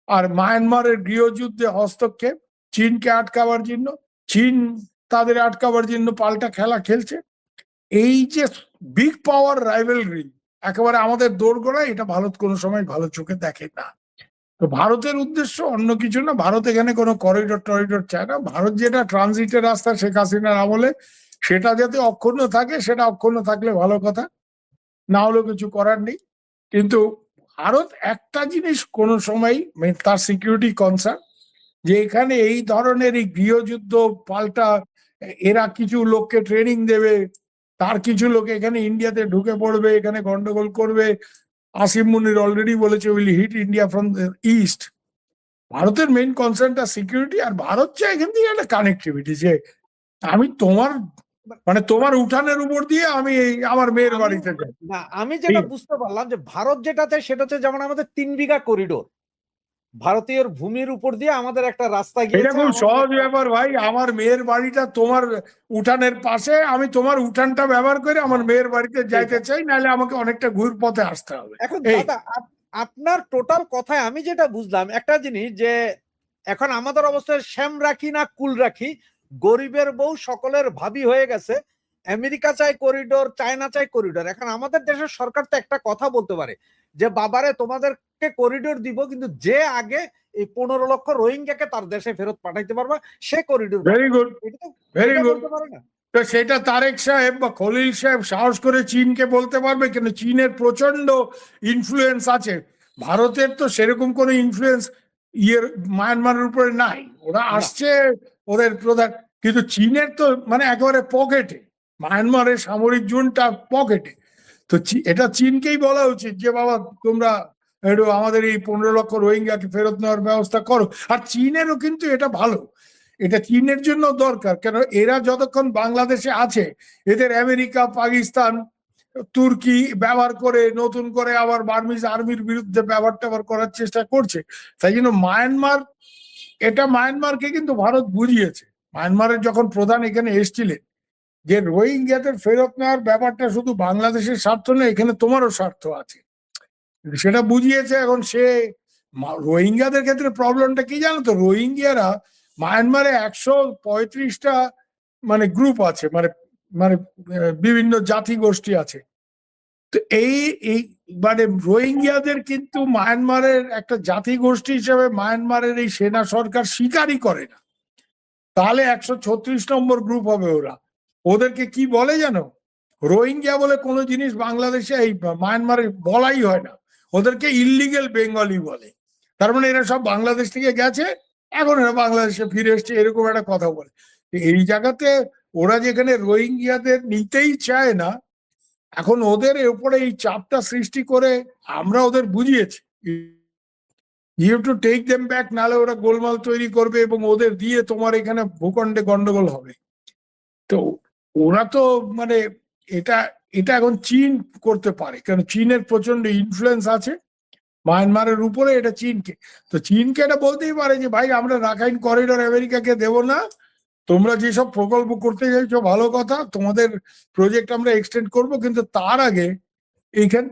আর মায়ানমারের গৃহযুদ্ধে হস্তক্ষেপ চীনকে আটকাবার জন্য, চীন তাদের আটকাবার জন্য পাল্টা খেলা খেলছে। এই যে বিগ পাওয়ার রাইভেলরি একেবারে আমাদের দোরগোড়া, এটা ভারত কোনো সময় ভালো চোখে দেখে না। তো ভারতের উদ্দেশ্য অন্য কিছু না, ভারত এখানে কোনো করিডোর টরিডোর চায় না। ভারত যেটা ট্রানজিটের রাস্তা শেখ হাসিনার আমলে, সেটা যাতে অক্ষুণ্ণ থাকে, সেটা অক্ষুণ্ণ থাকলে ভালো কথা, না হলেও কিছু করার নেই। কিন্তু ভারত একটা জিনিস কোনো সময়, তার সিকিউরিটি কনসার্ন, যে এখানে এই ধরনের এই গৃহযুদ্ধ পাল্টা, এরা কিছু লোককে ট্রেনিং দেবে, তার কিছু লোক এখানে ইন্ডিয়াতে ঢুকে পড়বে, এখানে গন্ডগোল করবে। আসিম মুনির অলরেডি বলেছে will hit India from the east. ভারতের মেইন কনসার্নটা সিকিউরিটি, আর ভারত চায় এখান থেকে একটা কানেক্টিভিটি, যে আমি তোমার মানে তোমার উঠানের উপর দিয়ে আমি আমার মেয়ের বাড়িতে যাই। না, আমি যেটা বুঝতে পারলাম যে ভারত যেটা চায় সেটা হচ্ছে, যেমন আমাদের 3 বিঘা করিডোর, ভারতীয় ভূমির উপর দিয়ে আমাদের একটা রাস্তা এটা গিয়েছে। খুব সহজ ব্যাপার ভাই, আমার মেয়ের বাড়িটা তোমার উঠানের পাশে, আমি তোমার উঠানটা ব্যবহার করে আমার মেয়ের বাড়িতে যাইতে চাই, নাহলে আমাকে অনেকটা ঘুর পথে আসতে হবে। এখন দাদা, আপনার টোটাল কথায় আমি যেটা বুঝলাম একটা জিনিস, যে এখন আমাদের অবস্থায় শ্যাম রাখি না কুল রাখি, গরিবের বউ সকলের ভাবি হয়ে গেছে। আমেরিকা চাই করিডোর, চায়না চাই করিডোর। এখন আমাদের দেশের সরকার তো একটা কথা বলতে পারে যে বাবারে তোমাদেরকে করিডোর দিব, কিন্তু যে আগে এই 15 লক্ষ রোহিঙ্গাকে তার দেশে ফেরত পাঠাইতে পারবা সে corridor. Very good, very good. পারে না তো সেটা তারেক সাহেব বা খলিল সাহেব সাহস করে চীনকে বলতে পারবে, কিন্তু চীনের প্রচন্ড ইনফ্লুয়েন্স আছে। ভারতের তো সেরকম কোনো ইনফ্লুয়েন্স মায়ানমারের উপরে নাই, ওরা আসছে ওদের প্রধান। কিন্তু চীনের তো মানে একেবারে পকেটে, মায়ানমারের সামরিক জোনটা পকেটে। তো এটা চীনকেই বলা উচিত যে বাবা তোমরা একটু আমাদের এই 15 লক্ষ রোহিঙ্গাকে ফেরত নেওয়ার ব্যবস্থা করো। আর চীনেরও কিন্তু এটা ভালো, এটা চীনের জন্য দরকার, কেন এরা যতক্ষণ বাংলাদেশে আছে এদের আমেরিকা, পাকিস্তান, তুর্কি ব্যবহার করে নতুন করে আবার বার্মিজ আর্মির বিরুদ্ধে ব্যবহার করার চেষ্টা করছে। তাই জন্য মায়ানমারকে কিন্তু ভারত বুঝিয়েছে। মায়ানমারের যখন প্রধান এখানে এসেছিলেন যে রোহিঙ্গাদের ফেরত নেওয়ার ব্যাপারটা শুধু বাংলাদেশের স্বার্থ নয়, এখানে তোমারও স্বার্থ আছে, সেটা বুঝিয়েছে। এখন সে রোহিঙ্গাদের ক্ষেত্রে প্রবলেমটা কি জানো তো, রোহিঙ্গারা মায়ানমারে 135টা মানে গ্রুপ আছে, মানে মানে বিভিন্ন জাতি গোষ্ঠী আছে। তো এই এই মানে রোহিঙ্গাদের কিন্তু মায়ানমারের একটা জাতি গোষ্ঠী হিসেবে মায়ানমারের এই সেনা সরকার স্বীকারই করে না। তাহলে 136 নম্বর গ্রুপ হবে ওরা। ওদেরকে কি বলে জানো, রোহিঙ্গা বলে কোনো জিনিস বাংলাদেশে এই মায়ানমারে বলাই হয় না, ওদেরকে ইল্লিগেল বেঙ্গলি বলে। তার মানে এরা সব বাংলাদেশ থেকে গেছে, এখন এরা বাংলাদেশে ফিরে এসছে, এরকম একটা কথা বলে। এই জায়গাতে ওরা যেখানে রোহিঙ্গাদের নিতেই চায় না, এখন ওদের উপরে এই চাপটা সৃষ্টি করে আমরা ওদের বুঝিয়েছি you have to take them back, নাহলে ওরা গোলমাল তৈরি করবে এবং ওদের দিয়ে তোমার এখানে ভূখণ্ডে গন্ডগোল হবে। তো ওরা তো মানে এটা এটা এখন চীন করতে পারে, কারণ চীনের প্রচন্ড ইনফ্লুয়েন্স আছে মায়ানমারের উপরে, এটা চীনকে। তো চীনকে এটা বলতেই পারে যে ভাই আমরা রাখাইন করিডোর আমেরিকাকে দেব না, তোমরা যেসব প্রকল্প করতে চাইছো ভালো কথা, তোমাদের প্রজেক্ট আমরা এক্সটেন্ড করব, কিন্তু তার আগে এইখান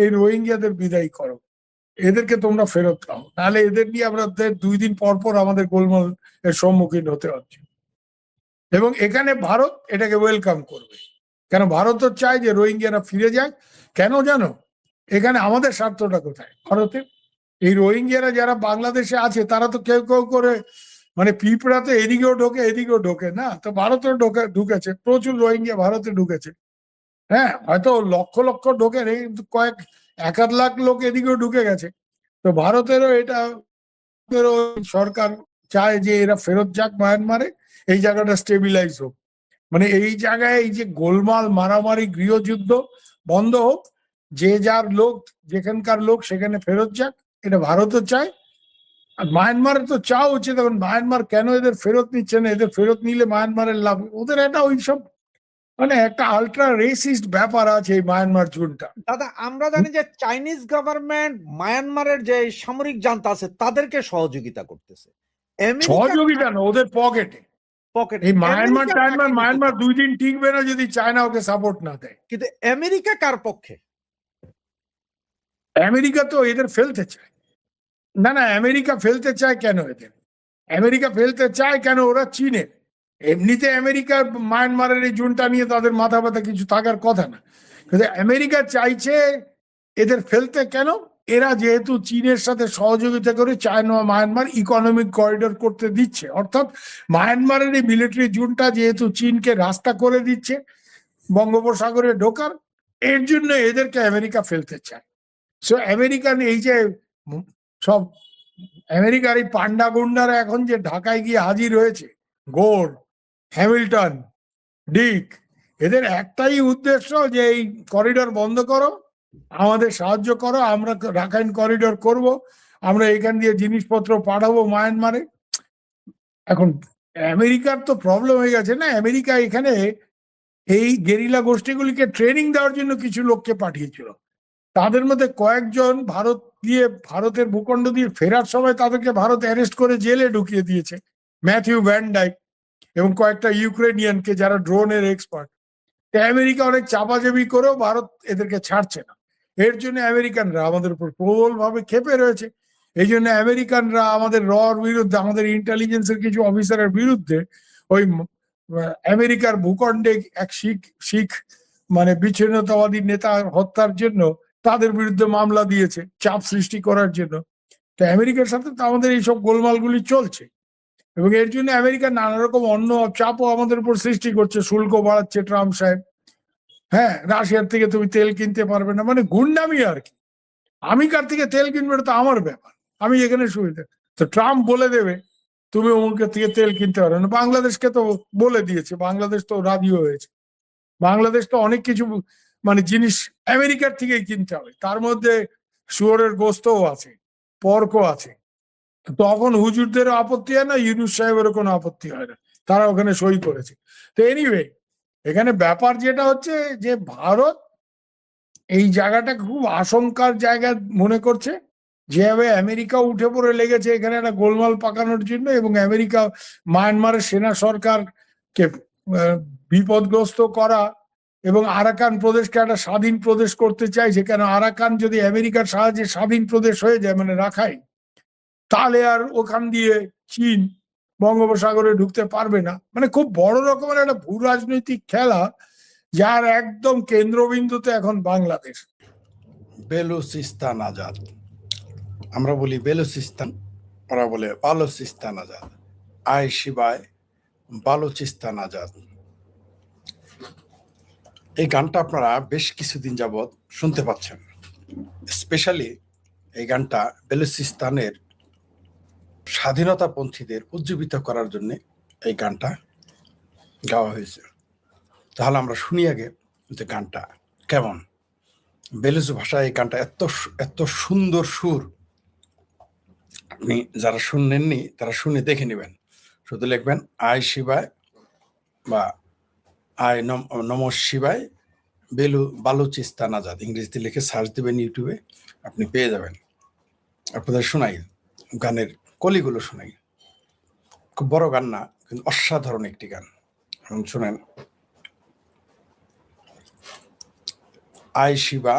এই রোহিঙ্গাদের বিদায় করো, এদেরকে তোমরা ফেরত দাও, নাহলে এদের নিয়ে আমরা 2 দিন পর পর আমাদের গোলমাল এর সম্মুখীন হতে হচ্ছে। এবং এখানে ভারত এটাকে ওয়েলকাম করবে, কেন ভারতও চায় যে রোহিঙ্গারা ফিরে যায়। কেন জানো, এখানে আমাদের স্বার্থটা কোথায় ভারতের? এই রোহিঙ্গারা যারা বাংলাদেশে আছে তারা তো কেউ কেউ করে মানে পিঁপড়া তো এদিকেও ঢোকে না, তো ভারতেও ঢুকেছে প্রচুর রোহিঙ্গা, ভারতে ঢুকেছে। হ্যাঁ, হয়তো লক্ষ লক্ষ ঢোকে নেই, কিন্তু এক আধ লাখ লোক এদিকেও ঢুকে গেছে। তো ভারতেরও এটা সরকার চায় যে এরা ফেরত যাক মায়ানমারে, এই জায়গাটা স্টেবিলাইজ হোক, মানে এই জায়গায় এই যে গোলমাল মারামারি গৃহযুদ্ধ বন্ধ হোক, যে যার লোক যেখানকার লোক সেখানে ফেরত যাক, এটা ভারতও চায়। আর মায়ানমারের তো চাওয়া উচিত। এখন মায়ানমার কেন এদের ফেরত নিচ্ছে না, এদের ফেরত নিলে মায়ানমারের লাভ, ওদের একটা ওইসব মানে একটা আলট্রা রেসিস্ট ব্যাপার আছে এই মায়ানমার জুনটা। দাদা আমরা জানি যে চাইনিজ গভর্নমেন্ট মায়ানমারের যে সামরিক জান্তা আছে তাদেরকে সহযোগিতা করতেছে, সহযোগিতা না, ওদের পকেটে। এই মায়ানমার 2 দিন টিকবে না যদি চায়না ওকে সাপোর্ট না দেয়। কিন্তু আমেরিকা কার পক্ষে? আমেরিকা তো এদের ফেলতে চায় না। আমেরিকা ফেলতে চায় কেন? আমেরিকা ফেলতে চায় কেন? ওরা চীনের, এমনিতে আমেরিকা মায়ানমারের এই জুনটা নিয়ে তাদের মাথা ব্যথা কিছু থাকার কথা না, কিন্তু আমেরিকা চাইছে এদের ফেলতে। কেন? এরা যেহেতু চীনের সাথে সহযোগিতা করে চায়না মায়ানমার ইকোনমিক করিডোর করতে দিচ্ছে, অর্থাৎ মায়ানমারের এই মিলিটারি জুনটা যেহেতু চীনকে রাস্তা করে দিচ্ছে বঙ্গোপসাগরে ঢোকার, এর জন্য এদেরকে আমেরিকা ফেলতে চায়। সো আমেরিকান এই যে সব আমেরিকার এই পান্ডা গুন্ডারা এখন যে ঢাকায় গিয়ে হাজির হয়েছে, গোর, হ্যামিল্টন, ডিক, এদের একটাই উদ্দেশ্য যে এই করিডোর বন্ধ করো, আমাদের সাহায্য করো, আমরা রাখাইন করিডোর করব, আমরা এখান দিয়ে জিনিসপত্র পাঠাবো মায়ানমারে। এখন আমেরিকার তো প্রবলেম হয়ে গেছে না, আমেরিকা এখানে এই গেরিলা গোষ্ঠীগুলিকে ট্রেনিং দেওয়ার জন্য কিছু লোককে পাঠিয়েছিল, তাদের মধ্যে কয়েকজন ভারত দিয়ে ভারতের ভূখণ্ড দিয়ে ফেরার সময় তাদেরকে ভারত অ্যারেস্ট করে জেলে ঢুকিয়ে দিয়েছে, ম্যাথিউ ভ্যান ডাইক এবং কয়েকটা ইউক্রেনিয়ানকে যারা ড্রোনের এক্সপার্ট। আমেরিকা অনেক চাপাচাপি করেও ভারত এদেরকে ছাড়ছে না। এর জন্য আমেরিকানরা আমাদের উপর প্রবলভাবে ক্ষেপে রয়েছে। এই জন্য আমেরিকানরা আমাদের রর বিরুদ্ধে, আমাদের ইন্টেলিজেন্সের কিছু অফিসারের বিরুদ্ধে ওই আমেরিকার ভূখণ্ডে এক শিখ মানে বিচ্ছিন্নতাবাদী নেতা হত্যার জন্য তাদের বিরুদ্ধে মামলা দিয়েছে চাপ সৃষ্টি করার জন্য। তো আমেরিকার সাথে তো আমাদের এইসব গোলমালগুলি চলছে এবং এর জন্য আমেরিকা নানা রকম অন্য চাপও আমাদের উপর সৃষ্টি করছে, শুল্ক বাড়াচ্ছে ট্রাম্প সাহেব। হ্যাঁ, রাশিয়ার থেকে তুমি তেল কিনতে পারবে না, মানে গুন্ডামি আর কি। আমি কার থেকে তেল কিনবে তো আমার ব্যাপার, আমি এখানে সুবিধা। তো ট্রাম্প বলে দেবে তুমি অমুকের থেকে তেল কিনতে পারবে না। বাংলাদেশকে তো বলে দিয়েছে, বাংলাদেশ তো রাজিও হয়েছে। বাংলাদেশ তো অনেক কিছু মানে জিনিস আমেরিকার থেকেই কিনতে হবে, তার মধ্যে শুয়োরের গোস্তও আছে, পর্কও আছে। তখন হুজুরদের আপত্তি হয় না, ইউনূস সাহেবেরও কোনো আপত্তি হয় না, তারা ওখানে সই করেছে। তো এনিওয়ে, এখানে ব্যাপার যেটা হচ্ছে যে ভারত এই জায়গাটা খুব আশঙ্কার জায়গা মনে করছে, যেভাবে আমেরিকা উঠে পড়ে লেগেছে এখানে একটা গোলমাল পাকানোর জন্য, এবং আমেরিকা মায়ানমারের সেনা সরকারকে বিপদগ্রস্ত করা এবং আরাকান প্রদেশকে একটা স্বাধীন প্রদেশ করতে চাইছে। কেন আরাকান যদি আমেরিকার সাহায্যে স্বাধীন প্রদেশ হয়ে যায়, মানে রাখাই, তাহলে আর ওখান দিয়ে চীন বঙ্গোপসাগরে ঢুকতে পারবে না। মানে খুব বড় রকমের একটা ভূ রাজনৈতিক খেলা, যার একদম কেন্দ্রবিন্দুতে এখন বাংলাদেশ। বেলুচিস্তান আজাদ, আমরা বলি বেলুচিস্তান, ওরা বলে বালুচিস্তান আজাদ। আয় শিবায় বালুচিস্তান আজাদ। এই গানটা আপনারা বেশ কিছুদিন যাবৎ শুনতে পাচ্ছেন। স্পেশালি এই গানটা বেলুচিস্তানের স্বাধীনতাপন্থীদের উজ্জীবিত করার জন্য এই গানটা গাওয়া হয়েছে। তাহলে আমরা শুনি আগে যে গানটা কেমন। বেলুচ ভাষায় এই গানটা এত সুন্দর সুর, আপনি যারা শুনেননি তারা শুনে দেখে নেবেন। শুধু লিখবেন আয় শিবায় বা আয় নম শিবায় বালুচিস্তান আজাদ, ইংরেজিতে লিখে সার্চ দেবেন ইউটিউবে, আপনি পেয়ে যাবেন। আপনাদের শোনাই, গানের কলিগুলো শোনাই। খুব বড় গান না, কিন্তু অসাধারণ একটি গান। এখন শোনেন। আয় শিবা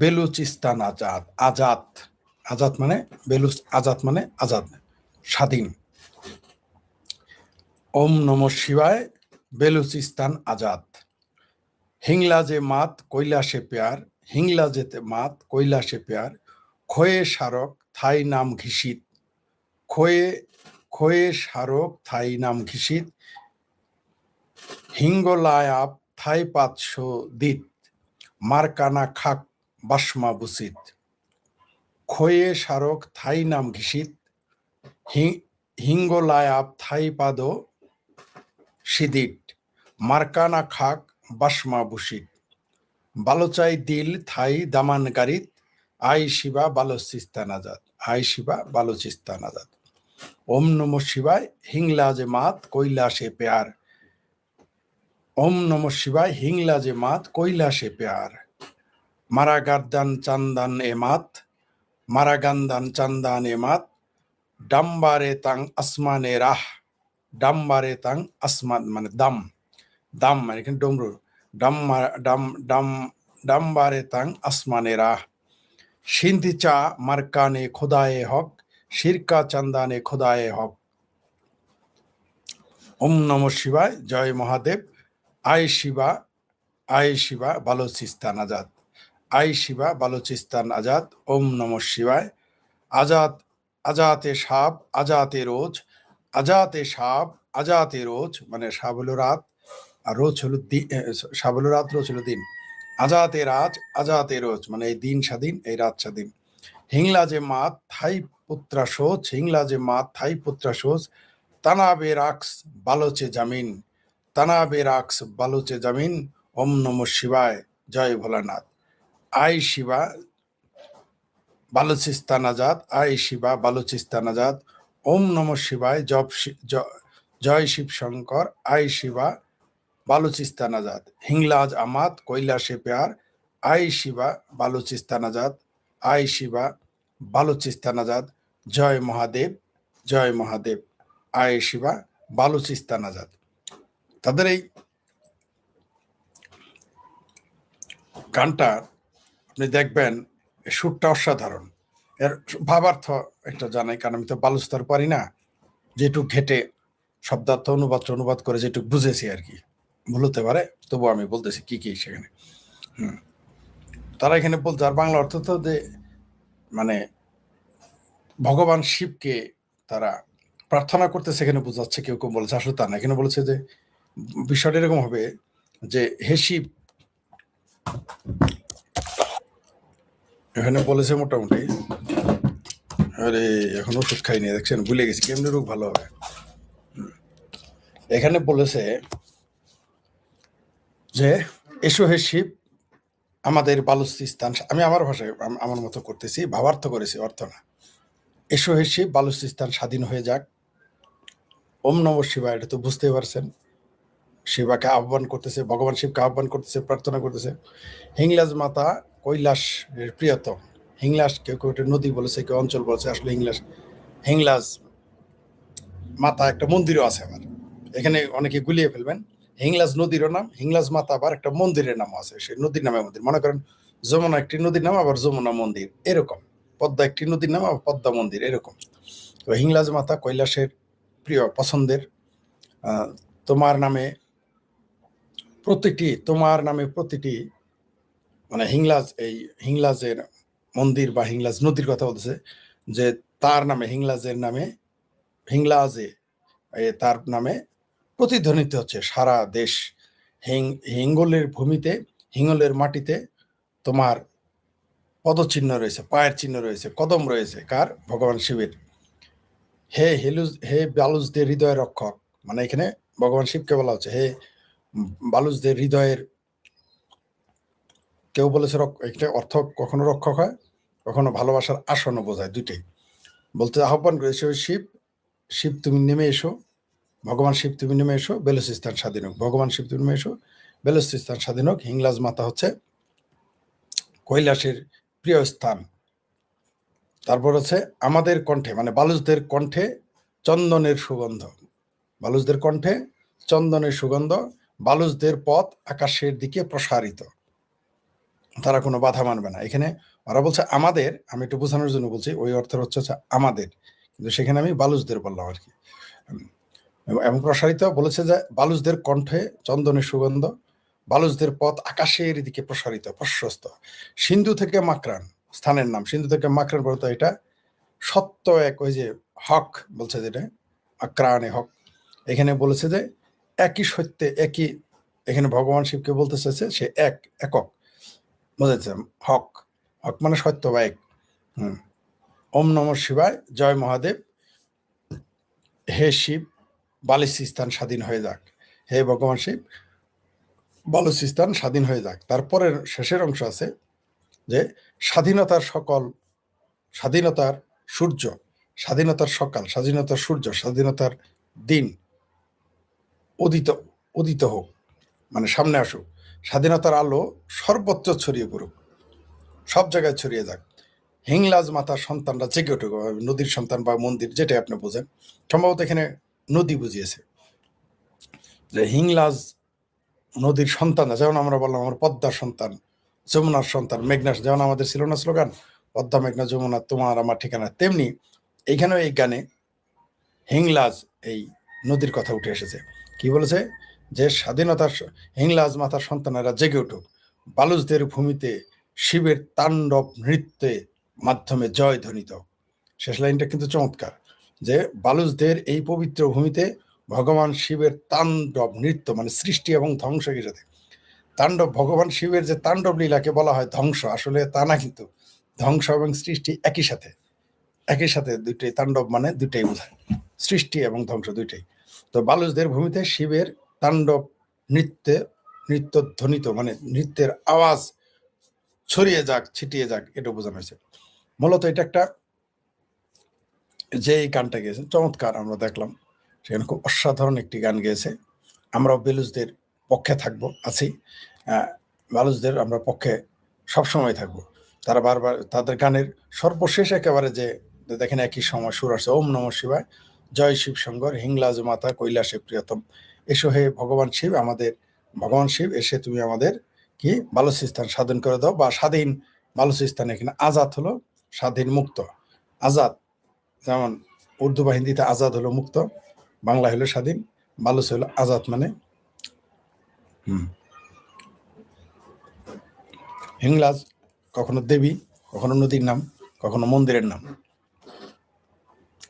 বেলুচিস্তান আজাদ। আজাদ, আজাদ মানে বেলুচ, আজাদ মানে আজাদ, স্বাধীন। ওম নম শিবায় বেলুচিস্তান আজাদ। হিংলাজে মাত কৈলাসে প্যার, হিংলাজেতে মাত কৈলাসে প্যার, খোয়ে স্মারক থাই নাম ঘিসিত, খোয়ে স্মারক থাই নাম ঘিসিত, হিঙ্গলায়াপ থাই পাতশো দিত, মারকানা খাক বাসমা বুসিত। খোয়ে স্মারক থাই নাম ঘিসিত, হিঙ্গলায়াপ থাই পাদ সিদিট, মারকানা খাক বাসমা বুসিত। বালোচাই দিল থাই দামান গারিত, আই শিবা বালুচিস্তান আজাদ। আই শিবা বালুচিস্তান আজাদ। ওম নম শিবায় হিংলাজে মাত কৈলাসে প্যার। ওম নম শিবায় হিংলাজে মাত কৈলাসে প্যার। মারা গার্দান চান্দান এ মাত, মারা গান্দান চান্দান এ মাত, ডাম্বারে তাং আসমানে রাহ। ডাম্বারে তাং আসমান মানে দাম, দাম মানে এখানে ডমরু, ডাম্বারে তাং আসমানে রাহ। সিন্ধি চা মার্কানে খোদায়ে হক, শিরকা চান্দানে খোদায়ে হক। ওম নম শিবায়, জয় মহাদেব। আয় শিবা, আয় শিবা বালুচিস্তান আজাদ। আয় শিবা বালুচিস্তান আজাদ। ওম নম শিবায়। আজাদ, আজাতে সাপ আজাতে রোজ, আজাতে সাপ আজাতে রোজ, মানে সাপ হলো রাত আর রোজ হলো সাপ হলো রাত, রোজ হলো দিন। আজাতে রাজ আজাতে রোজ, মানে এই দিন স্বাধীন, এই রাত স্বাধীন। হিংলাজে মাত থাই পুত্রা সোচ, হিংলাজে মাত থাই পুত্রা সোচ, তানাবে রাক্স বালোচে জামিন, তানাবে রাক্স বালোচে জামিন। ওম নম শিবায়, জয় ভোলানাথ। আয় শিবা বালুচিস্তান আজাদ। আয় শিবা বালুচিস্তান আজাদ। ওম নম শিবায়, জয় শিব শঙ্কর। আয় শিবা বালুচিস্তান আজাদ। হিংলাজ আমাত কৈলাসে প্যার, আয় শিবা বালুচিস্তান আজাদ। আয় শিবা বালুচিস্তান আজাদ। জয় মহাদেব, জয় মহাদেব। আয় শিবা বালুচিস্তান আজাদ। তাদের এই গানটা আপনি দেখবেন, সুরটা অসাধারণ। এর ভাবার্থ একটা জানাই, কারণ আমি তো বালুস্তার পারি না, যেটুক ঘেটে শব্দার্থ অনুবাদ করে যেটুক বুঝেছি আর কি, ভুল হতে পারে, তবু আমি বলতেছি কি কি সেখানে। তারা এখানে বলতে, আর বাংলা অর্থ তো যে মানে ভগবান শিবকে তারা প্রার্থনা করতে, সেখানে বোঝাচ্ছে, কেউ কেউ বলেছে, আসলে তা না। এখানে বলেছে যে বিষয়টা এরকম হবে যে হে শিব, এখানে বলেছে মোটামুটি, আরে এখন ওষুধ খাইনি, দেখছেন ভুলে গেছি কেমনি রোগ ভালো হবে। এখানে বলেছে যে এসো হে শিব আমাদের বালুচিস্তান, আমি আমার ভাষায় আমার মতো করতেছি, ভাবার্থ করেছি, অর্থ না। এসো হে শিব, বালুচিস্তান স্বাধীন হয়ে যাক। ওম নম শিবায়, এটা তো বুঝতেই পারছেন। শিবাকে আহ্বান করতেছে, ভগবান শিবকে আহ্বান করতেছে, প্রার্থনা করতেছে। হিংলাজ মাতা কৈলাসের প্রিয়তম। হিংলাস, কেউ কেউ এটা নদী বলেছে, কেউ অঞ্চল বলেছে, আসলে হিংলাজ মাতা একটা মন্দিরও আছে আবার। এখানে অনেকে গুলিয়ে ফেলবেন। হিংলাজ নদীরও নাম, হিংলাজ মাতা আবার একটা মন্দিরের নাম আছে। সেই নদীর নামে মন্দির, মনে করেন যমুনা একটি নদীর নাম, আবার যমুনা মন্দির এরকম। পদ্মা একটি নদীর নাম, আবার পদ্মা মন্দির এরকম। তো হিংলাজ মাতা কৈলাসের প্রিয়, পছন্দের। তোমার নামে প্রতিটি মানে হিংলাজের মন্দির বা হিংলাজ নদীর কথা বলতেছে, যে তার নামে, হিংলাজে তার নামে প্রতিধ্বনিত হচ্ছে সারা দেশ। হিঙ্গলের ভূমিতে, হিঙ্গলের মাটিতে তোমার পদচিহ্ন রয়েছে, পায়ের চিহ্ন রয়েছে, কদম রয়েছে। কার? ভগবান শিবের। হে বালুচদের হৃদয় রক্ষক, মানে এখানে ভগবান শিবকে বলা হচ্ছে, হে বালুচদের হৃদয়ের। কেউ বলেছে একটা অর্থ কখনো রক্ষক হয়, কখনো ভালোবাসার আসনও বোঝায়, দুইটাই। বলতে আহ্বান করেছে শিব তুমি নেমে এসো, ভগবান শিব তুমি নেমে এসো, বেলুচিস্তান স্বাধীন হোক। ভগবান শিব তুমি নেমে এসো, বেলুচিস্তান স্বাধীন হোক। হিংলাজ মাতা হচ্ছে কৈলাসের প্রিয় স্থান। তারপর হচ্ছে আমাদের কণ্ঠে, মানে বালুচদের কণ্ঠে চন্দনের সুগন্ধ। বালুচদের কণ্ঠে চন্দনের সুগন্ধ, বালুচদের পথ আকাশের দিকে প্রসারিত। তারা কোনো বাধা মানবে না। এখানে ওরা বলছে আমাদের, আমি একটু বোঝানোর জন্য বলছি, ওই অর্থের হচ্ছে আমাদের, কিন্তু সেখানে আমি বালুচদের বললাম আর কি। এবং প্রসারিত বলেছে যে বালুচদের কণ্ঠে চন্দনের সুগন্ধ, বালুচদের পথ আকাশের দিকে প্রসারিত, প্রশস্ত। সিন্ধু থেকে মাকরান, স্থানের নাম। সিন্ধু থেকে মাকরান পর্যন্ত এটা সত্য এক, ওই যে হক বলছে, যেটা আক্রানে হক। এখানে বলেছে যে একই সত্যে একই, এখানে ভগবান শিবকে বলতে চাইছে সে একক, বুঝেছে? হক মানে সত্য বা এক। ওম নম শিবায়, জয় মহাদেব। হে শিব, বালুচিস্তান স্বাধীন হয়ে যাক। হে ভগবান শিব, বালুচিস্তান স্বাধীন হয়ে যাক। তারপরের শেষের অংশ আছে যে স্বাধীনতার সূর্য, স্বাধীনতার সকাল, স্বাধীনতার সূর্য, স্বাধীনতার দিন উদিত হোক, মানে সামনে আসুক। স্বাধীনতার আলো সর্বত্র ছড়িয়ে পড়ুক, সব জায়গায় ছড়িয়ে যাক। হিংলাজ মাতার সন্তানরা জেগে উঠুক। নদীর সন্তান বা মন্দির, যেটাই আপনি বোঝেন, সম্ভবত এখানে নদী বুঝিয়েছে। যে হিংলাজ নদীর সন্তান, যেমন আমরা বললাম আমার পদ্মার সন্তান, যমুনার সন্তান, মেঘনার, যেমন আমাদের ছিল না স্লোগান, পদ্মা মেঘনা যমুনা তোমার আমার ঠিকানা, তেমনি এইখানেও এই গানে হিংলাজ এই নদীর কথা উঠে এসেছে। কি বলেছে? যে স্বাধীনতার হিংলাজ মাতার সন্তানেরা জেগে উঠুক, বালুচদের ভূমিতে শিবের তাণ্ডব নৃত্যের মাধ্যমে জয় ধ্বনিত। শেষ লাইনটা কিন্তু চমৎকার, যে বালুচদের এই পবিত্র ভূমিতে ভগবান শিবের তাণ্ডব নৃত্য, মানে সৃষ্টি এবং ধ্বংস একই সাথে। তাণ্ডব, ভগবান শিবের যে তাণ্ডব লীলাকে বলা হয় ধ্বংস, আসলে তা না, কিন্তু ধ্বংস এবং সৃষ্টি একই সাথে দুইটাই। তাণ্ডব মানে দুইটাই বোঝায়, সৃষ্টি এবং ধ্বংস দুইটাই। তো বালুচদের ভূমিতে শিবের তাণ্ডব নৃত্য ধ্বনিত, মানে নৃত্যের আওয়াজ ছড়িয়ে যাক, ছিটিয়ে যাক, এটা বোঝানো হয়েছে। মূলত এটা একটা, যে এই গানটা গেয়েছে চমৎকার, আমরা দেখলাম সেখানে খুব অসাধারণ একটি গান গেয়েছে। আমরাও বেলুচদের পক্ষে থাকবো, আছি। বালুচদের আমরা পক্ষে সবসময় থাকবো। তারা বারবার তাদের গানের সর্বশেষ একেবারে যে দেখেন একই সময় সুর আসছে, ওম নম শিবায়, জয় শিব শঙ্কর, হিংলাজ মাতা কৈলাসে প্রিয়তম। এসো হে ভগবান শিব, ভগবান শিব এসে তুমি আমাদের কি বালুচিস্তান স্বাধীন করে দাও, বা স্বাধীন বালুচিস্তান। এখানে আজাদ হলো স্বাধীন, মুক্ত। আজাদ যেমন উর্দু বা হিন্দিতে আজাদ হলো মুক্ত, বাংলা হলো স্বাধীন, বালুচ হলো আজাদ, মানে হিংলাজ কখনো দেবী, কখনো নদীর নাম, কখনো মন্দিরের নাম।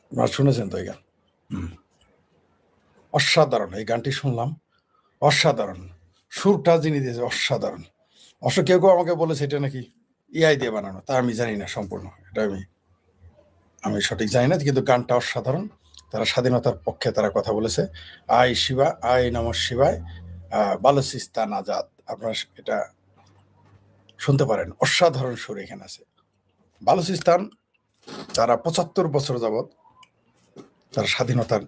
আপনারা শুনেছেন তো এই গান? অসাধারণ এই গানটি শুনলাম, অসাধারণ। সুরটা যিনি দিয়েছে অসাধারণ। কেউ আমাকে বলেছে এটা নাকি ইআই দিয়ে বানানো, তা আমি জানি না সম্পূর্ণ, এটা আমি সঠিক জানি না, কিন্তু গানটা অসাধারণ। তারা স্বাধীনতার পক্ষে তারা কথা বলেছে। আয় শিবা, আয় নম শিবায়, বালুচিস্তান আজাদ। আপনারা এটা শুনতে পারেন, অসাধারণ সুর এখানে আছে। বালুচিস্তান তারা ৭৫ বছর যাবৎ তার স্বাধীনতার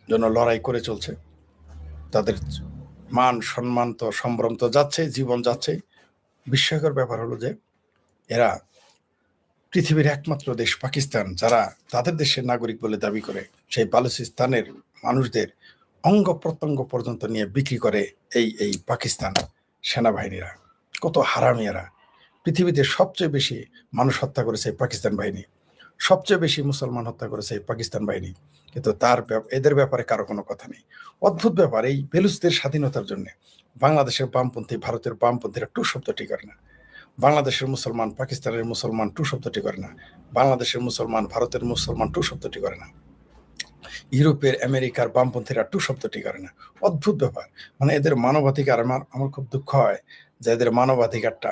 জন্য লড়াই করে চলছে। তাদের মান সম্মান তো সম্ভ্রম তো যাচ্ছে, জীবন যাচ্ছে। বিস্ময়কর ব্যাপার হলো যে এরা পৃথিবীর একমাত্র দেশ পাকিস্তান, যারা তাদের দেশের নাগরিক বলে দাবি করে, সেই বালুচিস্তানের মানুষদের অঙ্গ প্রত্যঙ্গ পর্যন্ত নিয়ে বিক্রি করে এই পাকিস্তান সেনাবাহিনীরা। কত হারামি এরা! পৃথিবীতে সবচেয়ে বেশি মানুষ হত্যা করেছে এই পাকিস্তান বাহিনী, সবচেয়ে বেশি মুসলমান হত্যা করেছে এই পাকিস্তান বাহিনী, কিন্তু এদের ব্যাপারে কারো কোনো কথা নেই। অদ্ভুত ব্যাপার, এই বেলুচদের স্বাধীনতার জন্য বাংলাদেশের বামপন্থী, ভারতের বামপন্থীরা টু শব্দটি করে না। বাংলাদেশের মুসলমান, পাকিস্তানের মুসলমান টু শব্দটি করে না। বাংলাদেশের মুসলমান, ভারতের মুসলমান টু শব্দটি করে না। ইউরোপের, আমেরিকার বামপন্থীরা টু শব্দটি করে না। অদ্ভুত ব্যাপার, মানে এদের মানবাধিকার, আমার খুব দুঃখ হয় যে এদের মানবাধিকারটা,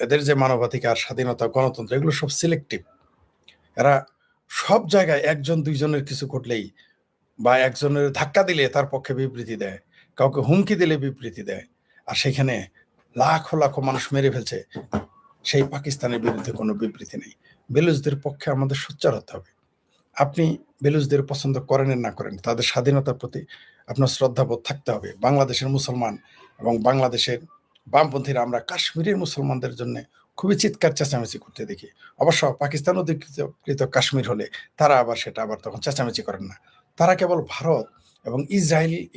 এদের যে মানবাধিকার, স্বাধীনতা, গণতন্ত্র, এগুলো সব সিলেক্টিভ। এরা সব জায়গায় একজন দুইজনের কিছু ঘটলেই বা একজনের ধাক্কা দিলে তার পক্ষে বিবৃতি দেয়, কাউকে হুমকি দিলে বিবৃতি দেয়, আর সেখানে লাখো লাখো মানুষ মেরে ফেলছে, সেই পাকিস্তানের বিরুদ্ধে কোনো বিবৃতি নেই। বেলুচদের পক্ষে আমাদের সোচ্চার হতে হবে। আপনি বেলুচদের পছন্দ করেন না করেন, তাদের স্বাধীনতার প্রতি আপনার শ্রদ্ধাবোধ থাকতে হবে। বাংলাদেশের মুসলমান এবং বাংলাদেশের বামপন্থীরা আমরা কাশ্মীরের মুসলমানদের জন্য খুবই চিৎকার চেঁচামেচি করতে দেখি। অবশ্য পাকিস্তান অধিকৃত কাশ্মীর হলে তারা আবার সেটা আবার তখন চেঁচামেচি করেন না। তারা কেবল ভারত এবং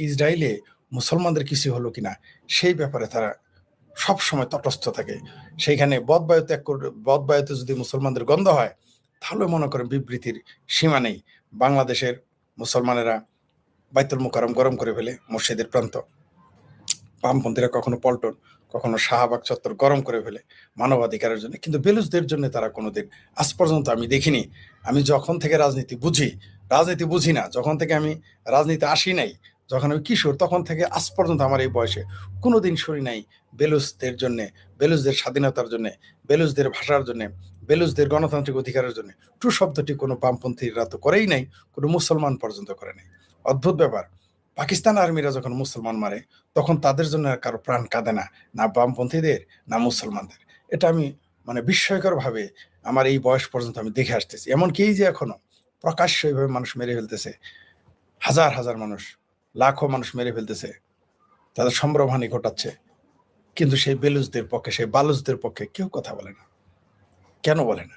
ইসরায়েলে মুসলমানদের কিছু হলো কিনা সেই ব্যাপারে তারা সব সময় তটস্থ থাকে। সেইখানে বদবায়ুতে যদি মুসলমানদের গন্ধ হয়, তাহলে মনে করেন বিবৃতির সীমা নেই। বাংলাদেশের মুসলমানেরা বাইতুল মুকাররম গরম করে ফেলে, মসজিদের প্রান্ত। বামপন্থীরা কখনো পল্টন, কখনো শাহবাগ চত্বর গরম করে ফেলে মানবাধিকারের জন্য, কিন্তু বেলুচদের জন্য তারা কোনোদিন আজ পর্যন্ত আমি দেখিনি। আমি যখন থেকে রাজনীতি বুঝি না, যখন থেকে আমি রাজনীতি আসি নাই, যখন আমি কিশোর, তখন থেকে আজ পর্যন্ত আমার এই বয়সে কোনোদিন শুনি নাই বেলুচদের জন্য, বেলুচদের স্বাধীনতার জন্য, বেলুচদের ভাষার জন্য, বেলুচদের গণতান্ত্রিক অধিকারের জন্য টু শব্দটি কোনো বামপন্থীরা তো করেই নাই, কোনো মুসলমান পর্যন্ত করে নাই। অদ্ভুত ব্যাপার, পাকিস্তান আর্মিরা যখন মুসলমান মারে তখন তাদের জন্য আর কারো প্রাণ কাঁদে না, না বামপন্থীদের না মুসলমানদের। এটা আমি বিস্ময়কর ভাবে আমার এই বয়স পর্যন্ত আমি দেখে আসতেছি। এমনকি এই যে এখনো প্রকাশ্য এইভাবে মানুষ মেরে ফেলতেছে, হাজার হাজার মানুষ, লাখো মানুষ মেরে ফেলতেছে, তাদের সম্ভ্রমহানি ঘটাচ্ছে, কিন্তু সেই বেলুচদের পক্ষে, সেই বালুচদের পক্ষে কেউ কথা বলে না। কেন বলে না?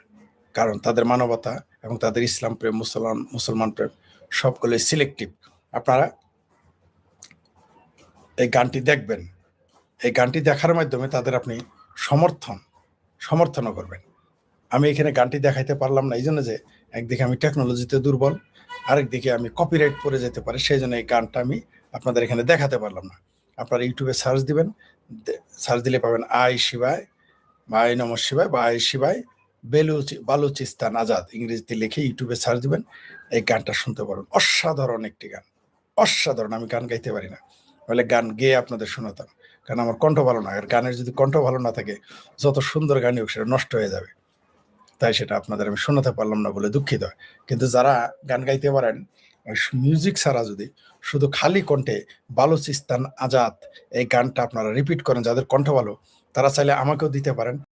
কারণ তাদের মানবতা এবং তাদের ইসলাম প্রেম, মুসলমান প্রেম সবগুলোই সিলেক্টিভ। আপনারা এই গানটি দেখবেন, এই গানটি দেখার মাধ্যমে তাদের আপনি সমর্থনও করবেন। আমি এখানে গানটি দেখাইতে পারলাম না এই জন্য যে একদিকে আমি টেকনোলজিতে দুর্বল, আরেকদিকে আমি কপিরাইট পড়ে যেতে পারে, সেই জন্য এই গানটা আমি আপনাদের এখানে দেখাতে পারলাম না। আপনারা ইউটিউবে সার্চ দিবেন, সার্চ দিলে পাবেন আই শিবায় বা আই নমঃ শিবায় বা আই শিবায় বালুচিস্তান আজাদ, ইংরেজিতে লিখে ইউটিউবে সার্চ দিবেন, এই গানটা শুনতে পারবেন। অসাধারণ একটি গান, অসাধারণ। আমি গান গাইতে পারি না, বলে গান গেয়ে আপনাদের শোনাতাম, কারণ আমার কণ্ঠ ভালো না। আর গানের যদি কণ্ঠ ভালো না থাকে, যত সুন্দর গানই হোক সেটা নষ্ট হয়ে যাবে। তাই সেটা আপনাদের আমি শোনাতে পারলাম না বলে দুঃখিত। কিন্তু যারা গান গাইতে পারেন মিউজিক ছাড়া, যদি শুধু খালি কণ্ঠে বালুচিস্তান আজাদ এই গানটা আপনারা রিপিট করেন, যাদের কণ্ঠ ভালো, তারা চাইলে আমাকেও দিতে পারেন।